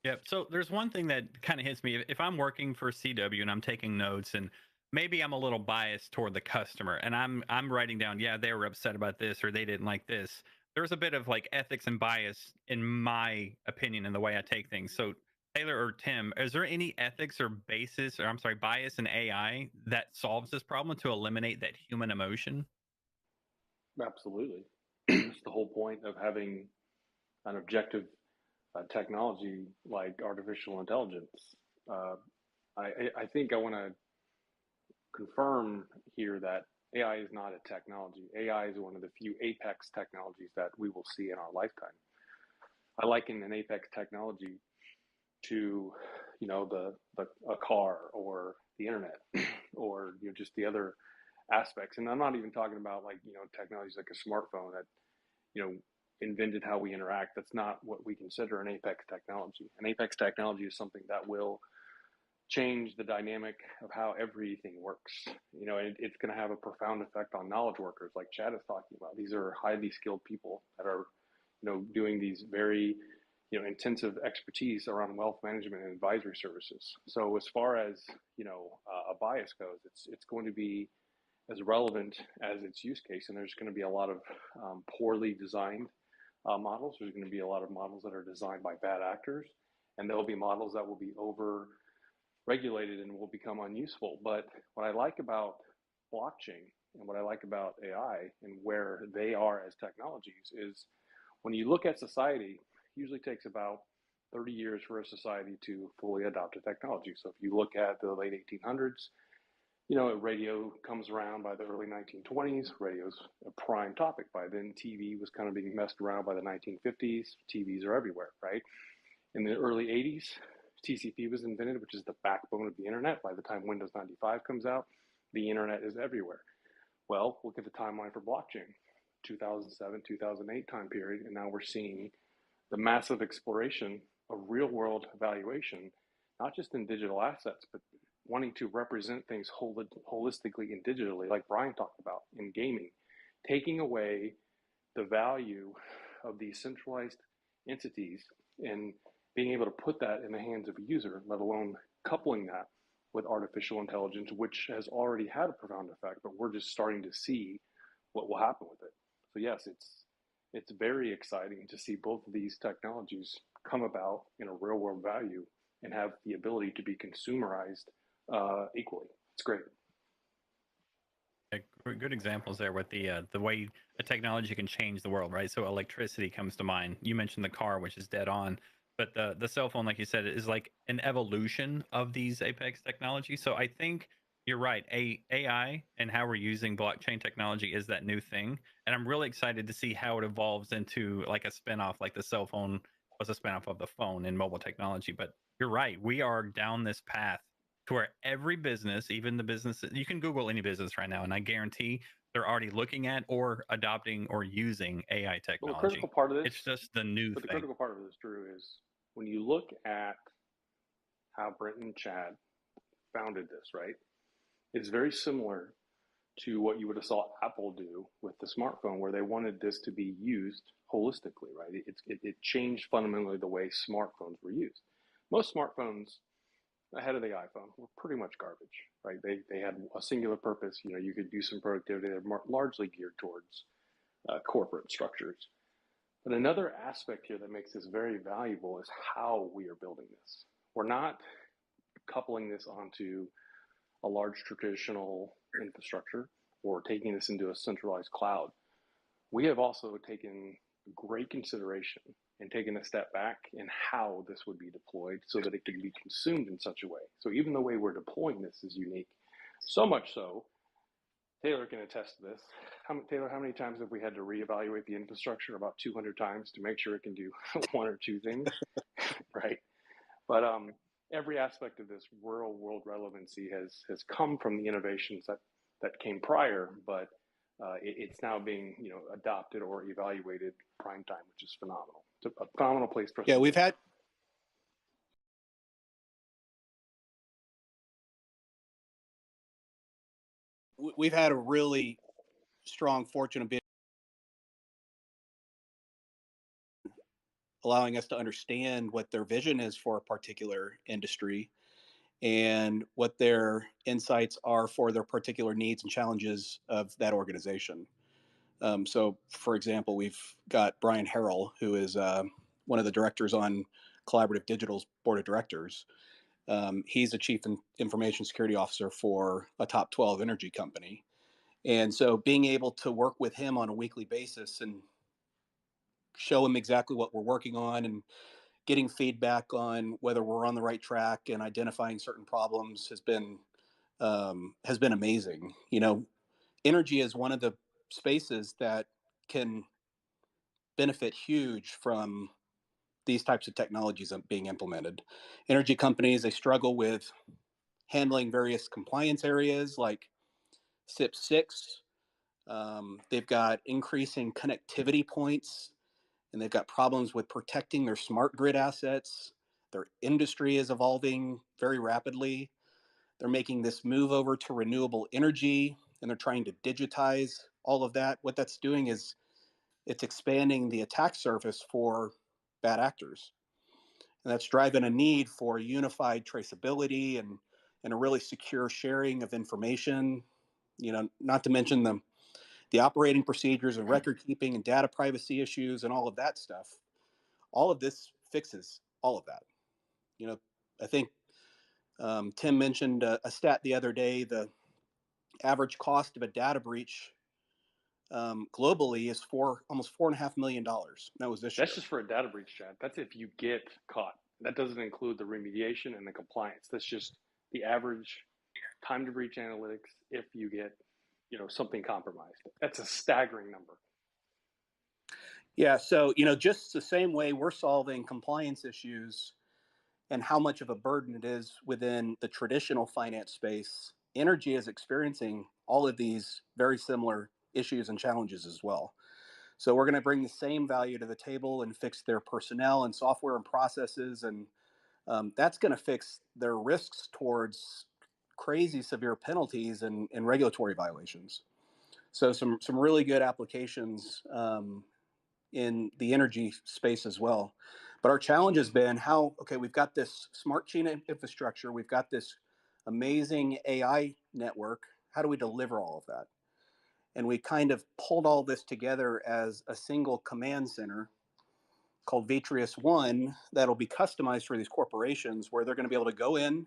Yep. So there's one thing that kind of hits me. If I'm working for CW and I'm taking notes, and maybe I'm a little biased toward the customer, and I'm writing down, yeah, they were upset about this or they didn't like this. There's a bit of like ethics and bias in my opinion in the way I take things. So Taylor or Tim, is there any ethics or basis, or I'm sorry, bias in AI that solves this problem to eliminate that human emotion? Absolutely. It's the whole point of having an objective technology like artificial intelligence. Uh, I think I want to confirm here that AI is not a technology. AI is one of the few apex technologies that we will see in our lifetime. I liken an apex technology to, a car or the internet, or just the other aspects. And I'm not even talking about technologies like a smartphone that invented how we interact. That's not what we consider an apex technology. An apex technology is something that will change the dynamic of how everything works. And it's going to have a profound effect on knowledge workers, like Chad is talking about. These are highly skilled people that are, doing these very, intensive expertise around wealth management and advisory services. So as far as, a bias goes, it's going to be as relevant as its use case. And there's going to be a lot of poorly designed models. There's going to be a lot of models that are designed by bad actors, and there'll be models that will be over regulated and will become unuseful. But what I like about blockchain and what I like about AI and where they are as technologies is, when you look at society, it usually takes about 30 years for a society to fully adopt a technology. So if you look at the late 1800s, radio comes around by the early 1920s. Radio's a prime topic. By then, TV was kind of being messed around by the 1950s. TVs are everywhere, right? In the early 80s, TCP was invented, which is the backbone of the internet. By the time Windows 95 comes out, the internet is everywhere. Well, look at the timeline for blockchain, 2007, 2008 time period, and now we're seeing the massive exploration of real-world valuation, not just in digital assets, but wanting to represent things holistically and digitally, like Brian talked about in gaming, taking away the value of these centralized entities and being able to put that in the hands of a user, let alone coupling that with artificial intelligence, which has already had a profound effect, but we're just starting to see what will happen with it. So yes, it's very exciting to see both of these technologies come about in a real world value and have the ability to be consumerized equally. It's great. Good examples there with the way a technology can change the world, right? So electricity comes to mind. You mentioned the car, which is dead on, but the cell phone, like you said, is like an evolution of these apex technologies. So I think you're right. AI and how we're using blockchain technology is that new thing, and I'm really excited to see how it evolves into like a spinoff, like the cell phone was a spinoff of the phone in mobile technology. But you're right. We are down this path to where every business, even the business, you can Google any business right now, and I guarantee they're already looking at or adopting or using AI technology. Well, the critical part of this, it's just the new but the thing. critical part of this, Drew, is when you look at how Brent and Chad founded this, right? It's very similar to what you would have saw Apple do with the smartphone, where they wanted this to be used holistically, right? It changed fundamentally the way smartphones were used. Most smartphones ahead of the iPhone were pretty much garbage, right? They had a singular purpose. You could do some productivity. They're largely geared towards corporate structures. But another aspect here that makes this very valuable is how we are building this. We're not coupling this onto a large traditional infrastructure or taking this into a centralized cloud. We have also taken great consideration and taken a step back in how this would be deployed so that it can be consumed in such a way. So even the way we're deploying this is unique. So much so Taylor can attest to this. Taylor, how many times have we had to reevaluate the infrastructure? About 200 times to make sure it can do one or two things, right? But every aspect of this real world relevancy has come from the innovations that came prior, but it's now being adopted or evaluated prime time, which is phenomenal. It's a phenomenal place for us. Yeah, to we've be. had a really strong fortune of being allowing us to understand what their vision is for a particular industry and what their insights are for their particular needs and challenges of that organization. So, for example, we've got Brian Harrell, who is one of the directors on Collaborative Digital's board of directors. He's a chief information security officer for a top 12 energy company. And so being able to work with him on a weekly basis and show him exactly what we're working on and getting feedback on whether we're on the right track and identifying certain problems has been amazing. Energy is one of the spaces that can benefit huge from these types of technologies being implemented. Energy companies, they struggle with handling various compliance areas like SIP 6. They've got increasing connectivity points, and they've got problems with protecting their smart grid assets. Their industry is evolving very rapidly. They're making this move over to renewable energy, and they're trying to digitize all of that. What that's doing is it's expanding the attack surface for bad actors. And that's driving a need for unified traceability and a really secure sharing of information, not to mention the operating procedures and record keeping and data privacy issues and all of that stuff. All of this fixes all of that. I think Tim mentioned a stat the other day. The average cost of a data breach globally is almost $4.5 million. That was this year. That's just for a data breach, Chad. That's if you get caught. That doesn't include the remediation and the compliance. That's just the average time to breach analytics if you get something compromised. That's a staggering number. Yeah, so just the same way we're solving compliance issues and how much of a burden it is within the traditional finance space, energy is experiencing all of these very similar issues and challenges as well. So we're going to bring the same value to the table and fix their personnel and software and processes, and that's going to fix their risks towards crazy severe penalties and regulatory violations. So some really good applications in the energy space as well. But our challenge has been we've got this Smartchain infrastructure, we've got this amazing AI network. How do we deliver all of that? And we kind of pulled all this together as a single command center called Vitreus One that'll be customized for these corporations, where they're going to be able to go in,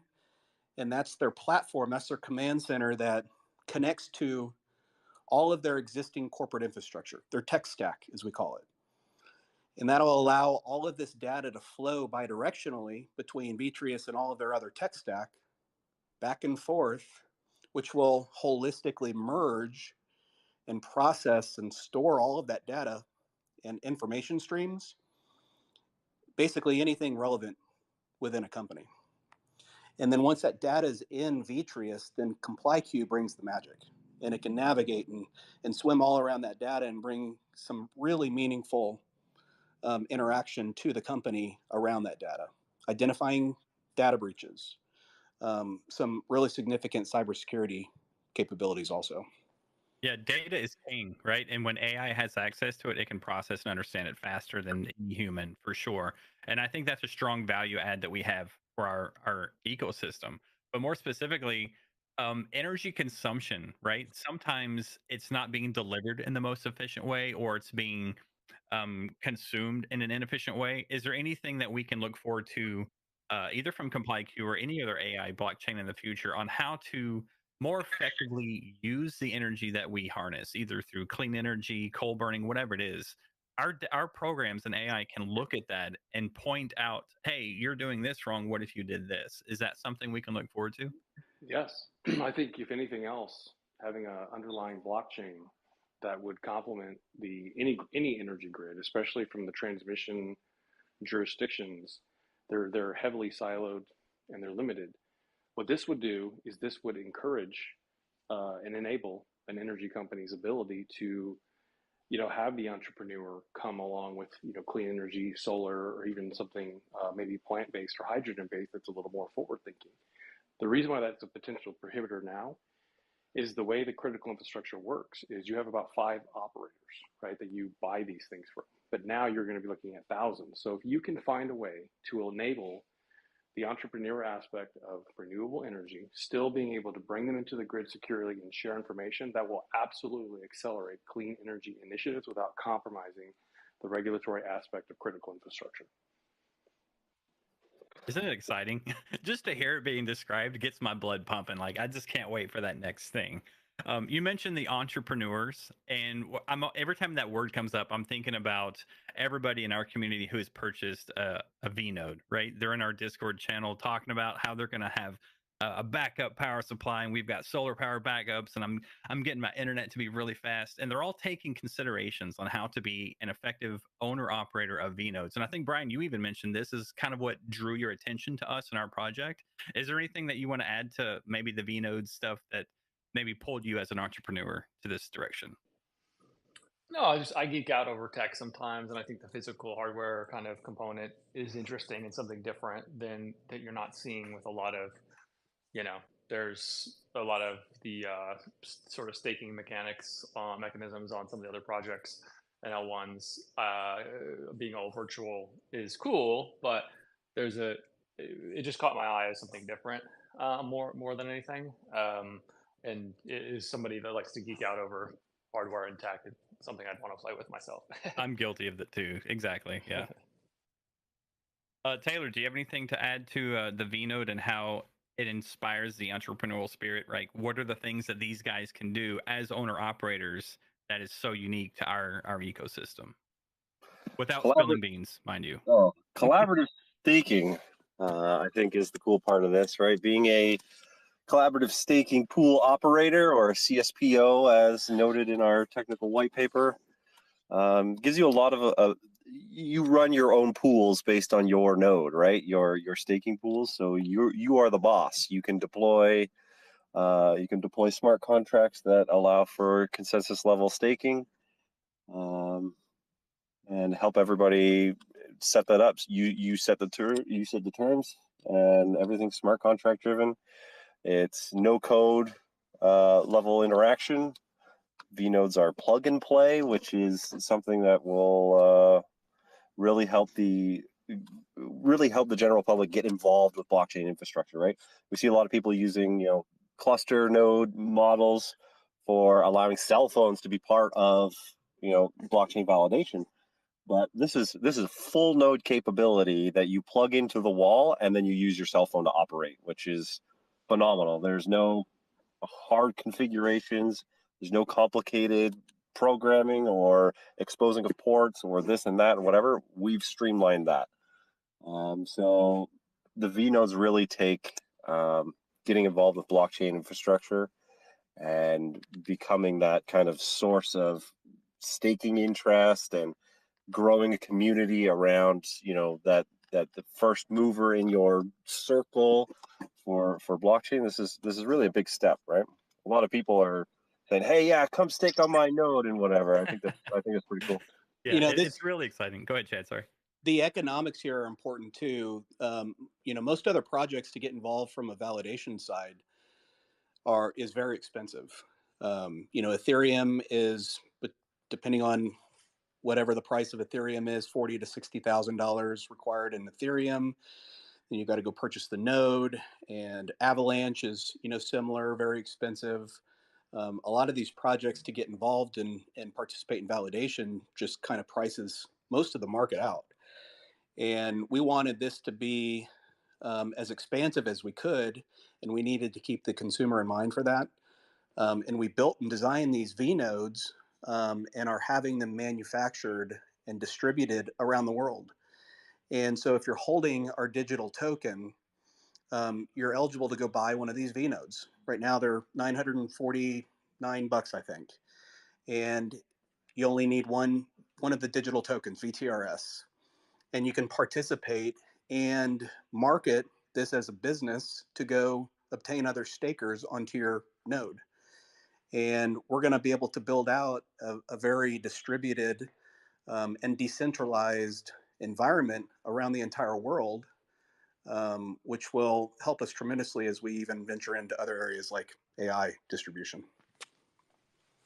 and that's their platform, that's their command center that connects to all of their existing corporate infrastructure, their tech stack, as we call it. And that'll allow all of this data to flow bidirectionally between Vitreus and all of their other tech stack back and forth, which will holistically merge and process and store all of that data and information streams, basically anything relevant within a company. And then once that data is in Vitreus, then ComplyQ brings the magic, and it can navigate and swim all around that data and bring some really meaningful interaction to the company around that data, identifying data breaches, some really significant cybersecurity capabilities also. Yeah, data is king, right? And when AI has access to it, it can process and understand it faster than any human, for sure. And I think that's a strong value add that we have for our ecosystem. But more specifically, energy consumption, right? Sometimes it's not being delivered in the most efficient way, or it's being consumed in an inefficient way. Is there anything that we can look forward to, either from ComplyQ or any other AI blockchain in the future, on how to more effectively use the energy that we harness, either through clean energy, coal burning, whatever it is? Our programs and AI can look at that and point out, hey, you're doing this wrong. What if you did this? Is that something we can look forward to? Yes. I think if anything else, having an underlying blockchain that would complement the any energy grid, especially from the transmission jurisdictions. They're heavily siloed and they're limited. What this would do is this would encourage and enable an energy company's ability to, have the entrepreneur come along with, clean energy, solar, or even something maybe plant-based or hydrogen-based that's a little more forward-thinking. The reason why that's a potential prohibitor now is the way the critical infrastructure works is you have about 5 operators, right, that you buy these things from. But now you're going to be looking at thousands. So if you can find a way to enable the entrepreneur aspect of renewable energy, still being able to bring them into the grid securely and share information, that will absolutely accelerate clean energy initiatives without compromising the regulatory aspect of critical infrastructure. Isn't it exciting? Just to hear it being described gets my blood pumping. Like, I just can't wait for that next thing. You mentioned the entrepreneurs, and every time that word comes up, I'm thinking about everybody in our community who has purchased a V node, right? They're in our Discord channel talking about how they're going to have a backup power supply, and we've got solar power backups, and I'm getting my internet to be really fast, and they're all taking considerations on how to be an effective owner operator of V nodes. And I think, Brian, you even mentioned this is kind of what drew your attention to us in our project. Is there anything that you want to add to maybe the V node stuff that maybe pulled you as an entrepreneur to this direction? No, I geek out over tech sometimes, and I think the physical hardware kind of component is interesting and something different than that you're not seeing with a lot of, there's a lot of the sort of staking mechanics mechanisms on some of the other projects and L1s. Being all virtual is cool, but it just caught my eye as something different more than anything. And it is somebody that likes to geek out over hardware and tech. It's something I'd want to play with myself. I'm guilty of that too. Exactly. Yeah. Taylor, do you have anything to add to the V node and how it inspires the entrepreneurial spirit? Right? What are the things that these guys can do as owner operators that is so unique to our ecosystem? Without spilling beans, mind you. Collaborative staking, I think, is the cool part of this, right? Being a collaborative staking pool operator, or a CSPO, as noted in our technical white paper, gives you a lot of you run your own pools based on your node, right? Your staking pools. So you are the boss. You can deploy smart contracts that allow for consensus level staking, and help everybody set that up. You set the terms, and everything's smart contract driven. It's no code level interaction. vNodes are plug and play, which is something that will really help the general public get involved with blockchain infrastructure, right? We see a lot of people using, cluster node models for allowing cell phones to be part of, blockchain validation. But this is full node capability that you plug into the wall and then you use your cell phone to operate, which is phenomenal. There's no hard configurations. There's no complicated programming or exposing of ports or this and that and whatever. We've streamlined that. So the vNodes really take getting involved with blockchain infrastructure and becoming that kind of source of staking interest and growing a community around, that the first mover in your circle for blockchain. This is really a big step, right? A lot of people are saying, "Hey, yeah, come stake on my node and whatever." I think that's pretty cool. Yeah, it's really exciting. Go ahead, Chad. Sorry. The economics here are important too. Most other projects to get involved from a validation side is very expensive. Ethereum is, but depending on whatever the price of Ethereum is, $40,000 to $60,000 required in Ethereum. Then you got to go purchase the node, and Avalanche is, similar, very expensive. A lot of these projects to get involved and participate in validation just kind of prices most of the market out. And we wanted this to be as expansive as we could, and we needed to keep the consumer in mind for that. And we built and designed these vNodes and are having them manufactured and distributed around the world. And so if you're holding our digital token, you're eligible to go buy one of these vNodes. Right now they're $940 $9, I think, and you only need one of the digital tokens, VTRS, and you can participate and market this as a business to go obtain other stakers onto your node. And we're going to be able to build out a very distributed and decentralized environment around the entire world, which will help us tremendously as we even venture into other areas like AI distribution.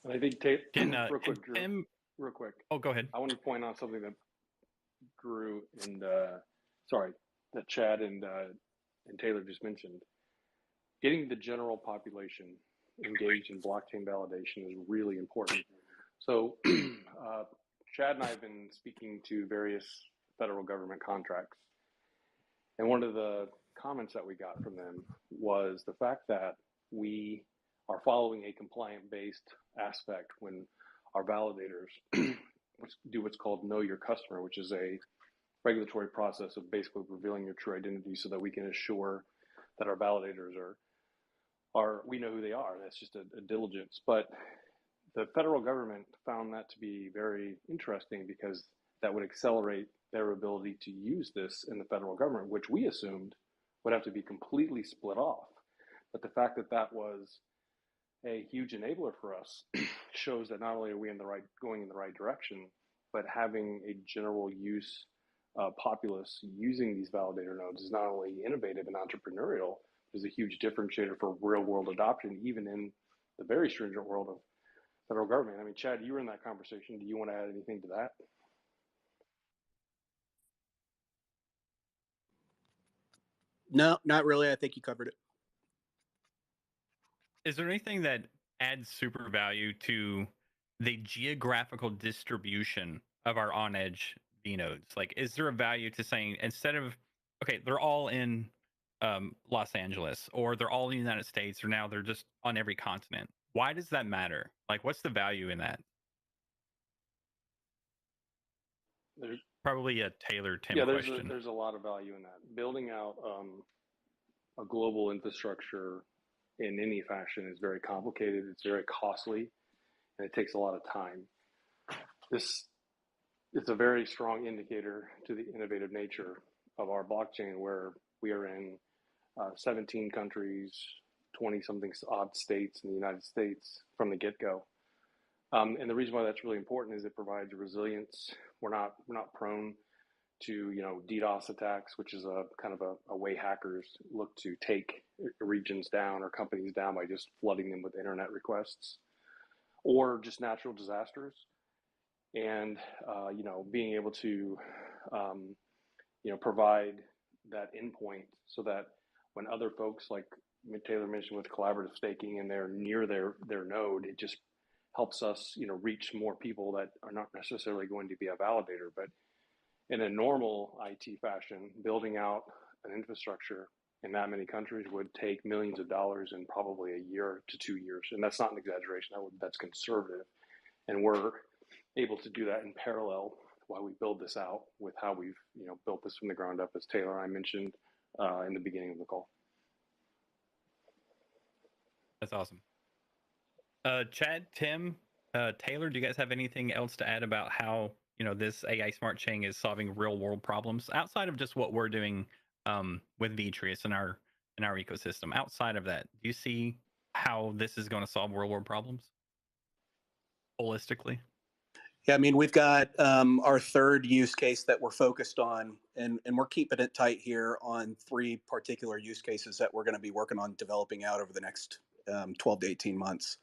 And I think, real quick, Drew, Tim, real quick. Oh, go ahead. I want to point out something that Drew and that Chad and Taylor just mentioned. Getting the general population engaged in blockchain validation is really important. So Chad and I have been speaking to various federal government contracts. And one of the comments that we got from them was the fact that we are following a compliant-based aspect when our validators do what's called know your customer, which is a regulatory process of basically revealing your true identity so that we can assure that our validators we know who they are. That's just a diligence. But the federal government found that to be very interesting because that would accelerate their ability to use this in the federal government, which we assumed would have to be completely split off. But the fact that that was a huge enabler for us shows that not only are we going in the right direction, but having a general use populace using these validator nodes is not only innovative and entrepreneurial, is a huge differentiator for real world adoption, even in the very stringent world of federal government. I mean, Chad, you were in that conversation. Do you want to add anything to that? No, not really. I think you covered it. Is there anything that adds super value to the geographical distribution of our on-edge vnodes? Like, is there a value to saying, instead of, okay, they're all in Los Angeles, or they're all in the United States, or now they're just on every continent? Why does that matter? Like, what's the value in that? There's probably a Taylor Tim question. There's a lot of value in that. Building out a global infrastructure in any fashion is very complicated. It's very costly, and it takes a lot of time. This is a very strong indicator to the innovative nature of our blockchain, where we are in 17 countries, 20-something odd states in the United States from the get-go. And the reason why that's really important is it provides resilience. We're not prone to DDoS attacks, which is a kind of a way hackers look to take regions down or companies down by just flooding them with internet requests, or just natural disasters. And being able to provide that endpoint so that when other folks, like Taylor mentioned with collaborative staking, and they're near their node, it just helps us reach more people that are not necessarily going to be a validator. But in a normal IT fashion, building out an infrastructure in that many countries would take millions of dollars in probably a year to 2 years. And that's not an exaggeration. That's conservative. And we're able to do that in parallel while we build this out with how we've built this from the ground up, as Taylor and I mentioned in the beginning of the call. That's awesome. Chad, Tim, Taylor, do you guys have anything else to add about how this AI smart chain is solving real world problems outside of just what we're doing with Vitreus in our ecosystem? Outside of that, do you see how this is going to solve real world problems holistically? Yeah, I mean, we've got our third use case that we're focused on, and we're keeping it tight here on 3 particular use cases that we're going to be working on developing out over the next 12 to 18 months.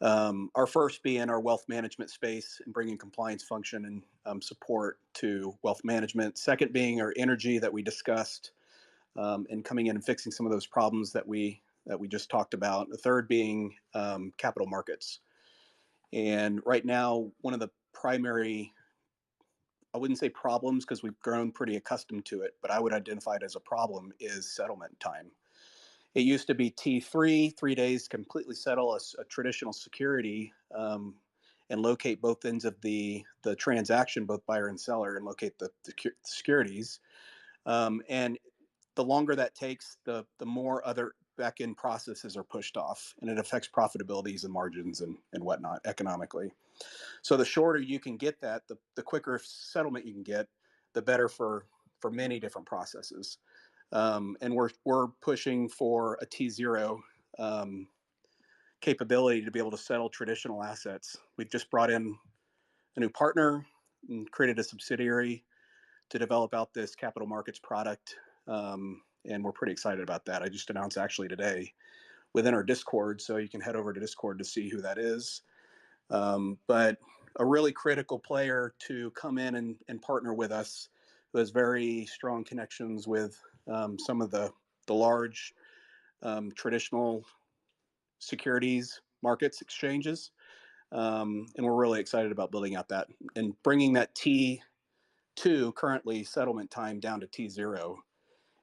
Our first being our wealth management space and bringing compliance function and support to wealth management. Second being our energy that we discussed, and coming in and fixing some of those problems that we just talked about. The third being capital markets. And right now, one of the primary, I wouldn't say problems because we've grown pretty accustomed to it, but I would identify it as a problem, is settlement time. It used to be T3, 3 days, completely settle a traditional security and locate both ends of the transaction, both buyer and seller, and locate the securities. And the longer that takes, the more other back-end processes are pushed off, and it affects profitabilities and margins and whatnot economically. So the shorter you can get that, the quicker settlement you can get, the better for many different processes. And we're pushing for a T0 capability to be able to settle traditional assets. We've just brought in a new partner and created a subsidiary to develop out this capital markets product. And we're pretty excited about that. I just announced actually today within our Discord, so you can head over to Discord to see who that is. But a really critical player to come in and partner with us, who has very strong connections with some of the large traditional securities markets exchanges. And we're really excited about building out that and bringing that T2 currently settlement time down to T0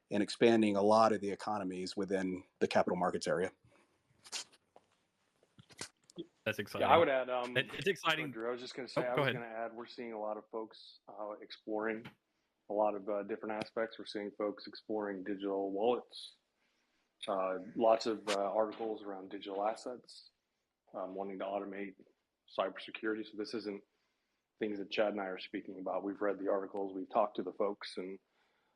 and expanding a lot of the economies within the capital markets area. That's exciting. Yeah, I would add. It's exciting. Drew, I was just going to say, Go ahead. we're seeing a lot of folks exploring a lot of different aspects. We're seeing folks exploring digital wallets, lots of articles around digital assets, wanting to automate cybersecurity. So this isn't things that Chad and I are speaking about. We've read the articles, we've talked to the folks, and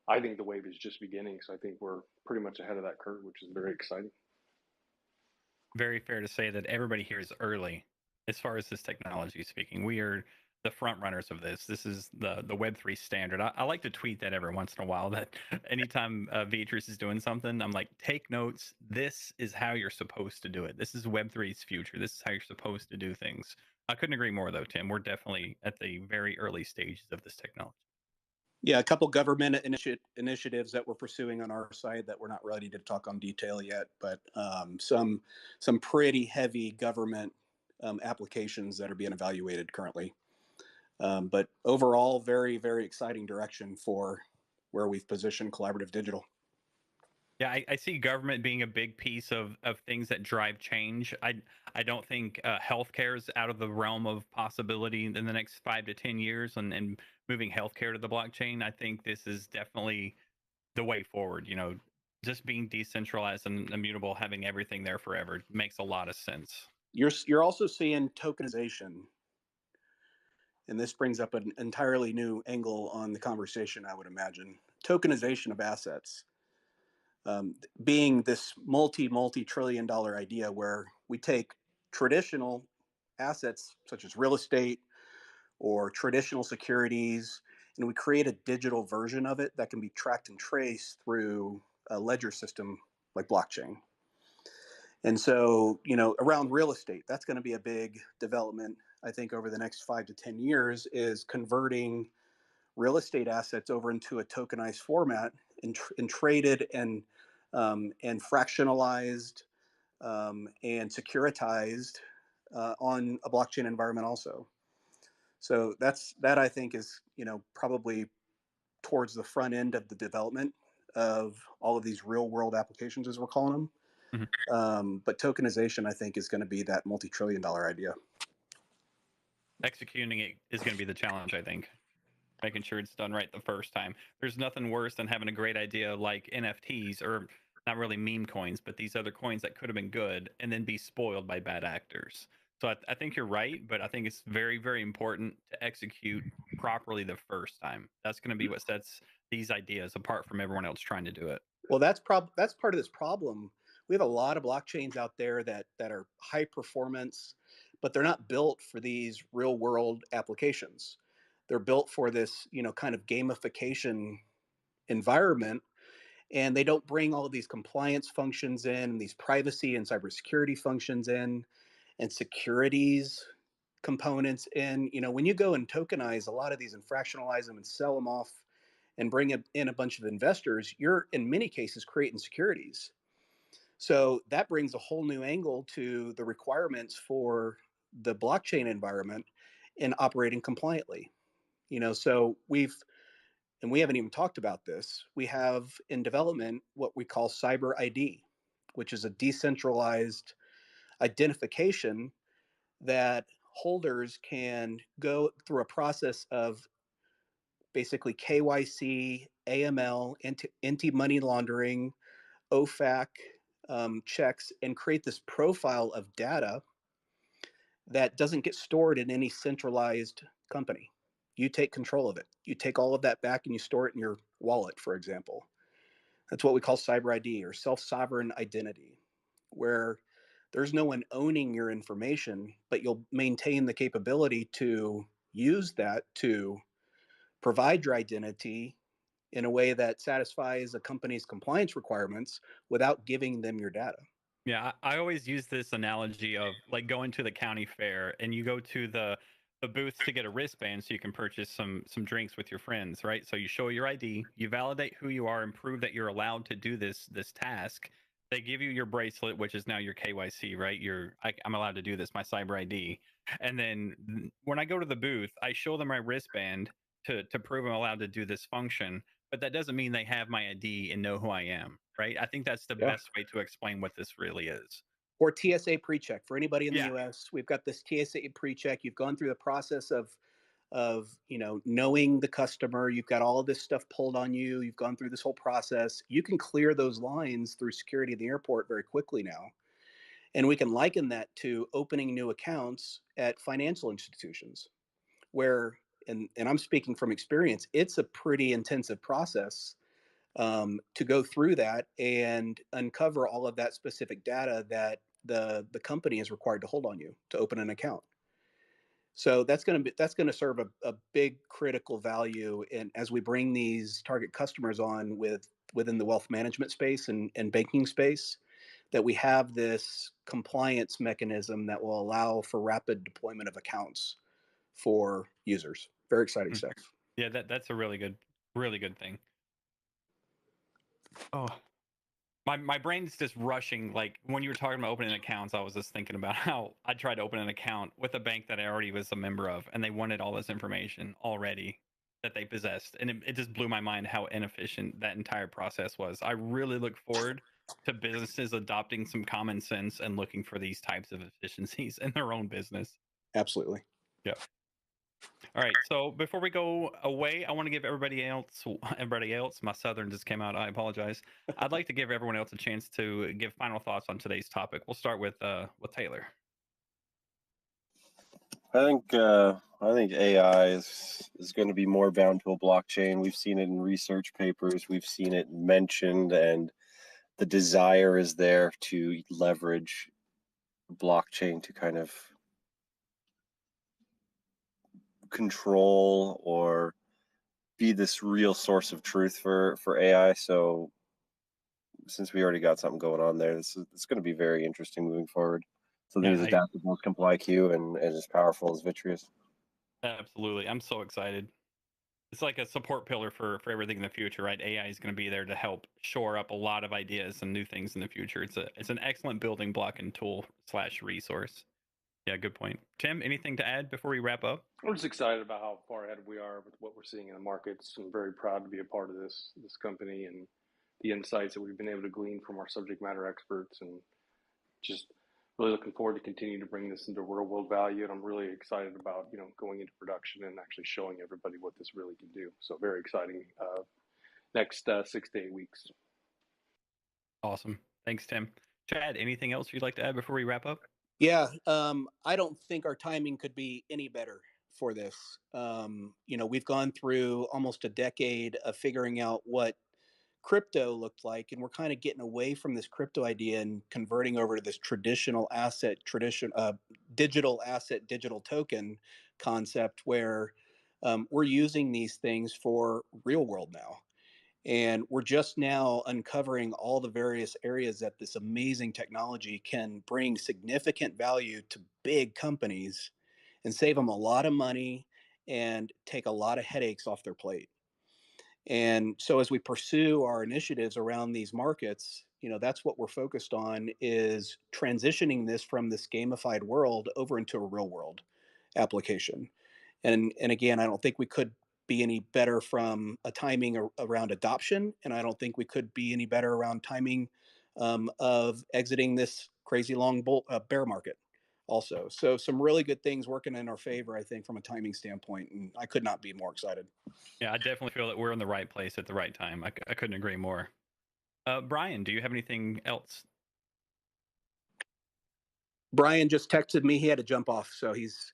I think the wave is just beginning. So I think we're pretty much ahead of that curve, which is very exciting. Very fair to say that everybody here is early as far as this technology speaking. We are the front runners of this. This is the Web3 standard. I like to tweet that every once in a while, that anytime Vitreus is doing something, I'm like, take notes. This is how you're supposed to do it. This is Web3's future. This is how you're supposed to do things. I couldn't agree more, though, Tim. We're definitely at the very early stages of this technology. Yeah, a couple government initiatives that we're pursuing on our side that we're not ready to talk on detail yet, but some pretty heavy government applications that are being evaluated currently. But overall, very, very exciting direction for where we've positioned collaborative digital. Yeah, I see government being a big piece of things that drive change. I don't think healthcare is out of the realm of possibility in the next 5 to 10 years, and moving healthcare to the blockchain. I think this is definitely the way forward. You know, just being decentralized and immutable, having everything there forever makes a lot of sense. You're also seeing tokenization, and this brings up an entirely new angle on the conversation, I would imagine. Tokenization of assets. Being this multi-trillion-dollar idea where we take traditional assets such as real estate or traditional securities, and we create a digital version of it that can be tracked and traced through a ledger system like blockchain. And so, you know, around real estate, that's going to be a big development, I think, over the next 5 to 10 years, is converting real estate assets over into a tokenized format and traded and fractionalized and securitized on a blockchain environment also. So that I think is, you know, probably towards the front end of the development of all of these real world applications, as we're calling them. Mm-hmm. But tokenization, I think, is going to be that multi-trillion-dollar idea. Executing it is going to be the challenge, I think. Making sure it's done right the first time. There's nothing worse than having a great idea like NFTs, or not really meme coins, but these other coins that could have been good, and then be spoiled by bad actors. So I think you're right, but I think it's very, very important to execute properly the first time. That's going to be what sets these ideas apart from everyone else trying to do it. Well, that's part of this problem. We have a lot of blockchains out there that are high performance, but they're not built for these real world applications. They're built for this, you know, kind of gamification environment, and they don't bring all of these compliance functions in, these privacy and cybersecurity functions in, and securities components in. You know, when you go and tokenize a lot of these and fractionalize them and sell them off and bring in a bunch of investors, you're in many cases creating securities. So that brings a whole new angle to the requirements for the blockchain environment in operating compliantly. You know, so we haven't even talked about this. We have in development what we call cyber ID, which is a decentralized identification that holders can go through a process of basically KYC, AML, anti-money laundering, OFAC, checks and create this profile of data that doesn't get stored in any centralized company. You take control of it. You take all of that back and you store it in your wallet, for example. That's what we call cyber ID or self-sovereign identity, where there's no one owning your information, but you'll maintain the capability to use that to provide your identity in a way that satisfies a company's compliance requirements without giving them your data. Yeah, I always use this analogy of like going to the county fair and you go to the booth to get a wristband so you can purchase some drinks with your friends, right? So you show your ID, you validate who you are and prove that you're allowed to do this task. They give you your bracelet, which is now your KYC, right? I'm allowed to do this, my cyber ID. And then when I go to the booth, I show them my wristband to prove I'm allowed to do this function, but that doesn't mean they have my ID and know who I am, right? I think that's the best way to explain what this really is. Or TSA pre-check for anybody in the Yeah. US. We've got this TSA pre-check. You've gone through the process of knowing the customer. You've got all of this stuff pulled on you. You've gone through this whole process. You can clear those lines through security in the airport very quickly now. And we can liken that to opening new accounts at financial institutions where, and I'm speaking from experience, it's a pretty intensive process to go through that and uncover all of that specific data that the company is required to hold on you to open an account. So that's going to serve a big critical value in as we bring these target customers on within the wealth management space and banking space, that we have this compliance mechanism that will allow for rapid deployment of accounts for users. Very exciting stuff. Yeah, that's a really good thing. Oh, my brain's just rushing. Like when you were talking about opening accounts, I was just thinking about how I tried to open an account with a bank that I already was a member of, and they wanted all this information already that they possessed, and it just blew my mind how inefficient that entire process was. I really look forward to businesses adopting some common sense and looking for these types of efficiencies in their own business. Absolutely. Yep. All right. So before we go away, I want to give everybody else, my Southern just came out. I apologize. I'd like to give everyone else a chance to give final thoughts on today's topic. We'll start with Taylor. I think AI is going to be more bound to a blockchain. We've seen it in research papers. We've seen it mentioned, and the desire is there to leverage blockchain to kind of control or be this real source of truth for AI. So since we already got something going on there, it's going to be very interesting moving forward. Something as adaptable as ComplyQ and as powerful as Vitreus. Absolutely. I'm so excited. It's like a support pillar for everything in the future, right? AI is going to be there to help shore up a lot of ideas and new things in the future. It's an excellent building block and tool / resource. Yeah, good point. Tim, anything to add before we wrap up? I'm just excited about how far ahead we are with what we're seeing in the markets. I'm very proud to be a part of this company and the insights that we've been able to glean from our subject matter experts, and just really looking forward to continue to bring this into real world value. And I'm really excited about, going into production and actually showing everybody what this really can do. So very exciting next 6 to 8 weeks. Awesome. Thanks, Tim. Chad, anything else you'd like to add before we wrap up? Yeah, I don't think our timing could be any better for this. We've gone through almost a decade of figuring out what crypto looked like, and we're kind of getting away from this crypto idea and converting over to this digital asset, digital token concept, where we're using these things for real world now. And we're just now uncovering all the various areas that this amazing technology can bring significant value to big companies and save them a lot of money and take a lot of headaches off their plate. And so as we pursue our initiatives around these markets, that's what we're focused on, is transitioning this from this gamified world over into a real world application. And again, I don't think we could be any better from a timing around adoption, and I don't think we could be any better around timing of exiting this crazy long bear market also. So some really good things working in our favor, I think, from a timing standpoint, and I could not be more excited. Yeah, I definitely feel that we're in the right place at the right time. I couldn't agree more. Brian, do you have anything else? Brian just texted me. He had to jump off, so he's.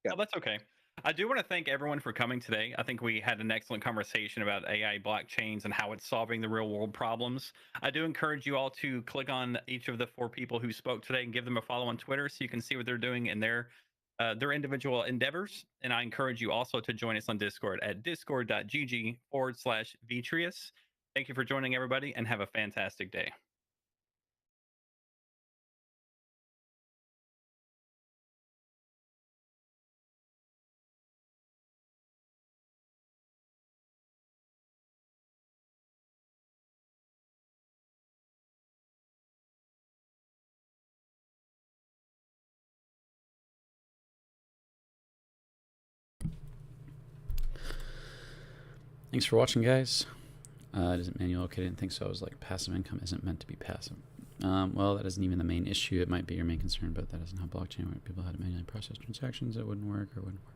Yeah. Oh, that's okay. I do want to thank everyone for coming today. I think we had an excellent conversation about AI blockchains and how it's solving the real world problems. I do encourage you all to click on each of the 4 people who spoke today and give them a follow on Twitter so you can see what they're doing in their individual endeavors. And I encourage you also to join us on Discord at discord.gg/Vitreus. Thank you for joining, everybody, and have a fantastic day. Thanks for watching, guys. Isn't manual okay? I didn't think so. I was like, passive income isn't meant to be passive. Well, that isn't even the main issue. It might be your main concern, but that isn't how blockchain works. People had to manually process transactions. It wouldn't work or wouldn't work.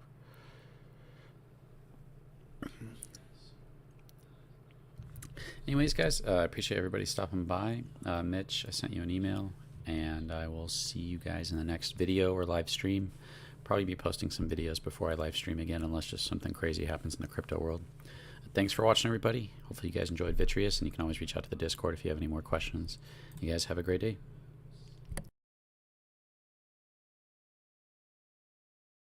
Anyways, guys, I appreciate everybody stopping by. Mitch, I sent you an email, and I will see you guys in the next video or live stream. Probably be posting some videos before I live stream again, unless just something crazy happens in the crypto world. Thanks for watching, everybody. Hopefully you guys enjoyed Vitreus, and you can always reach out to the Discord if you have any more questions. You guys have a great day.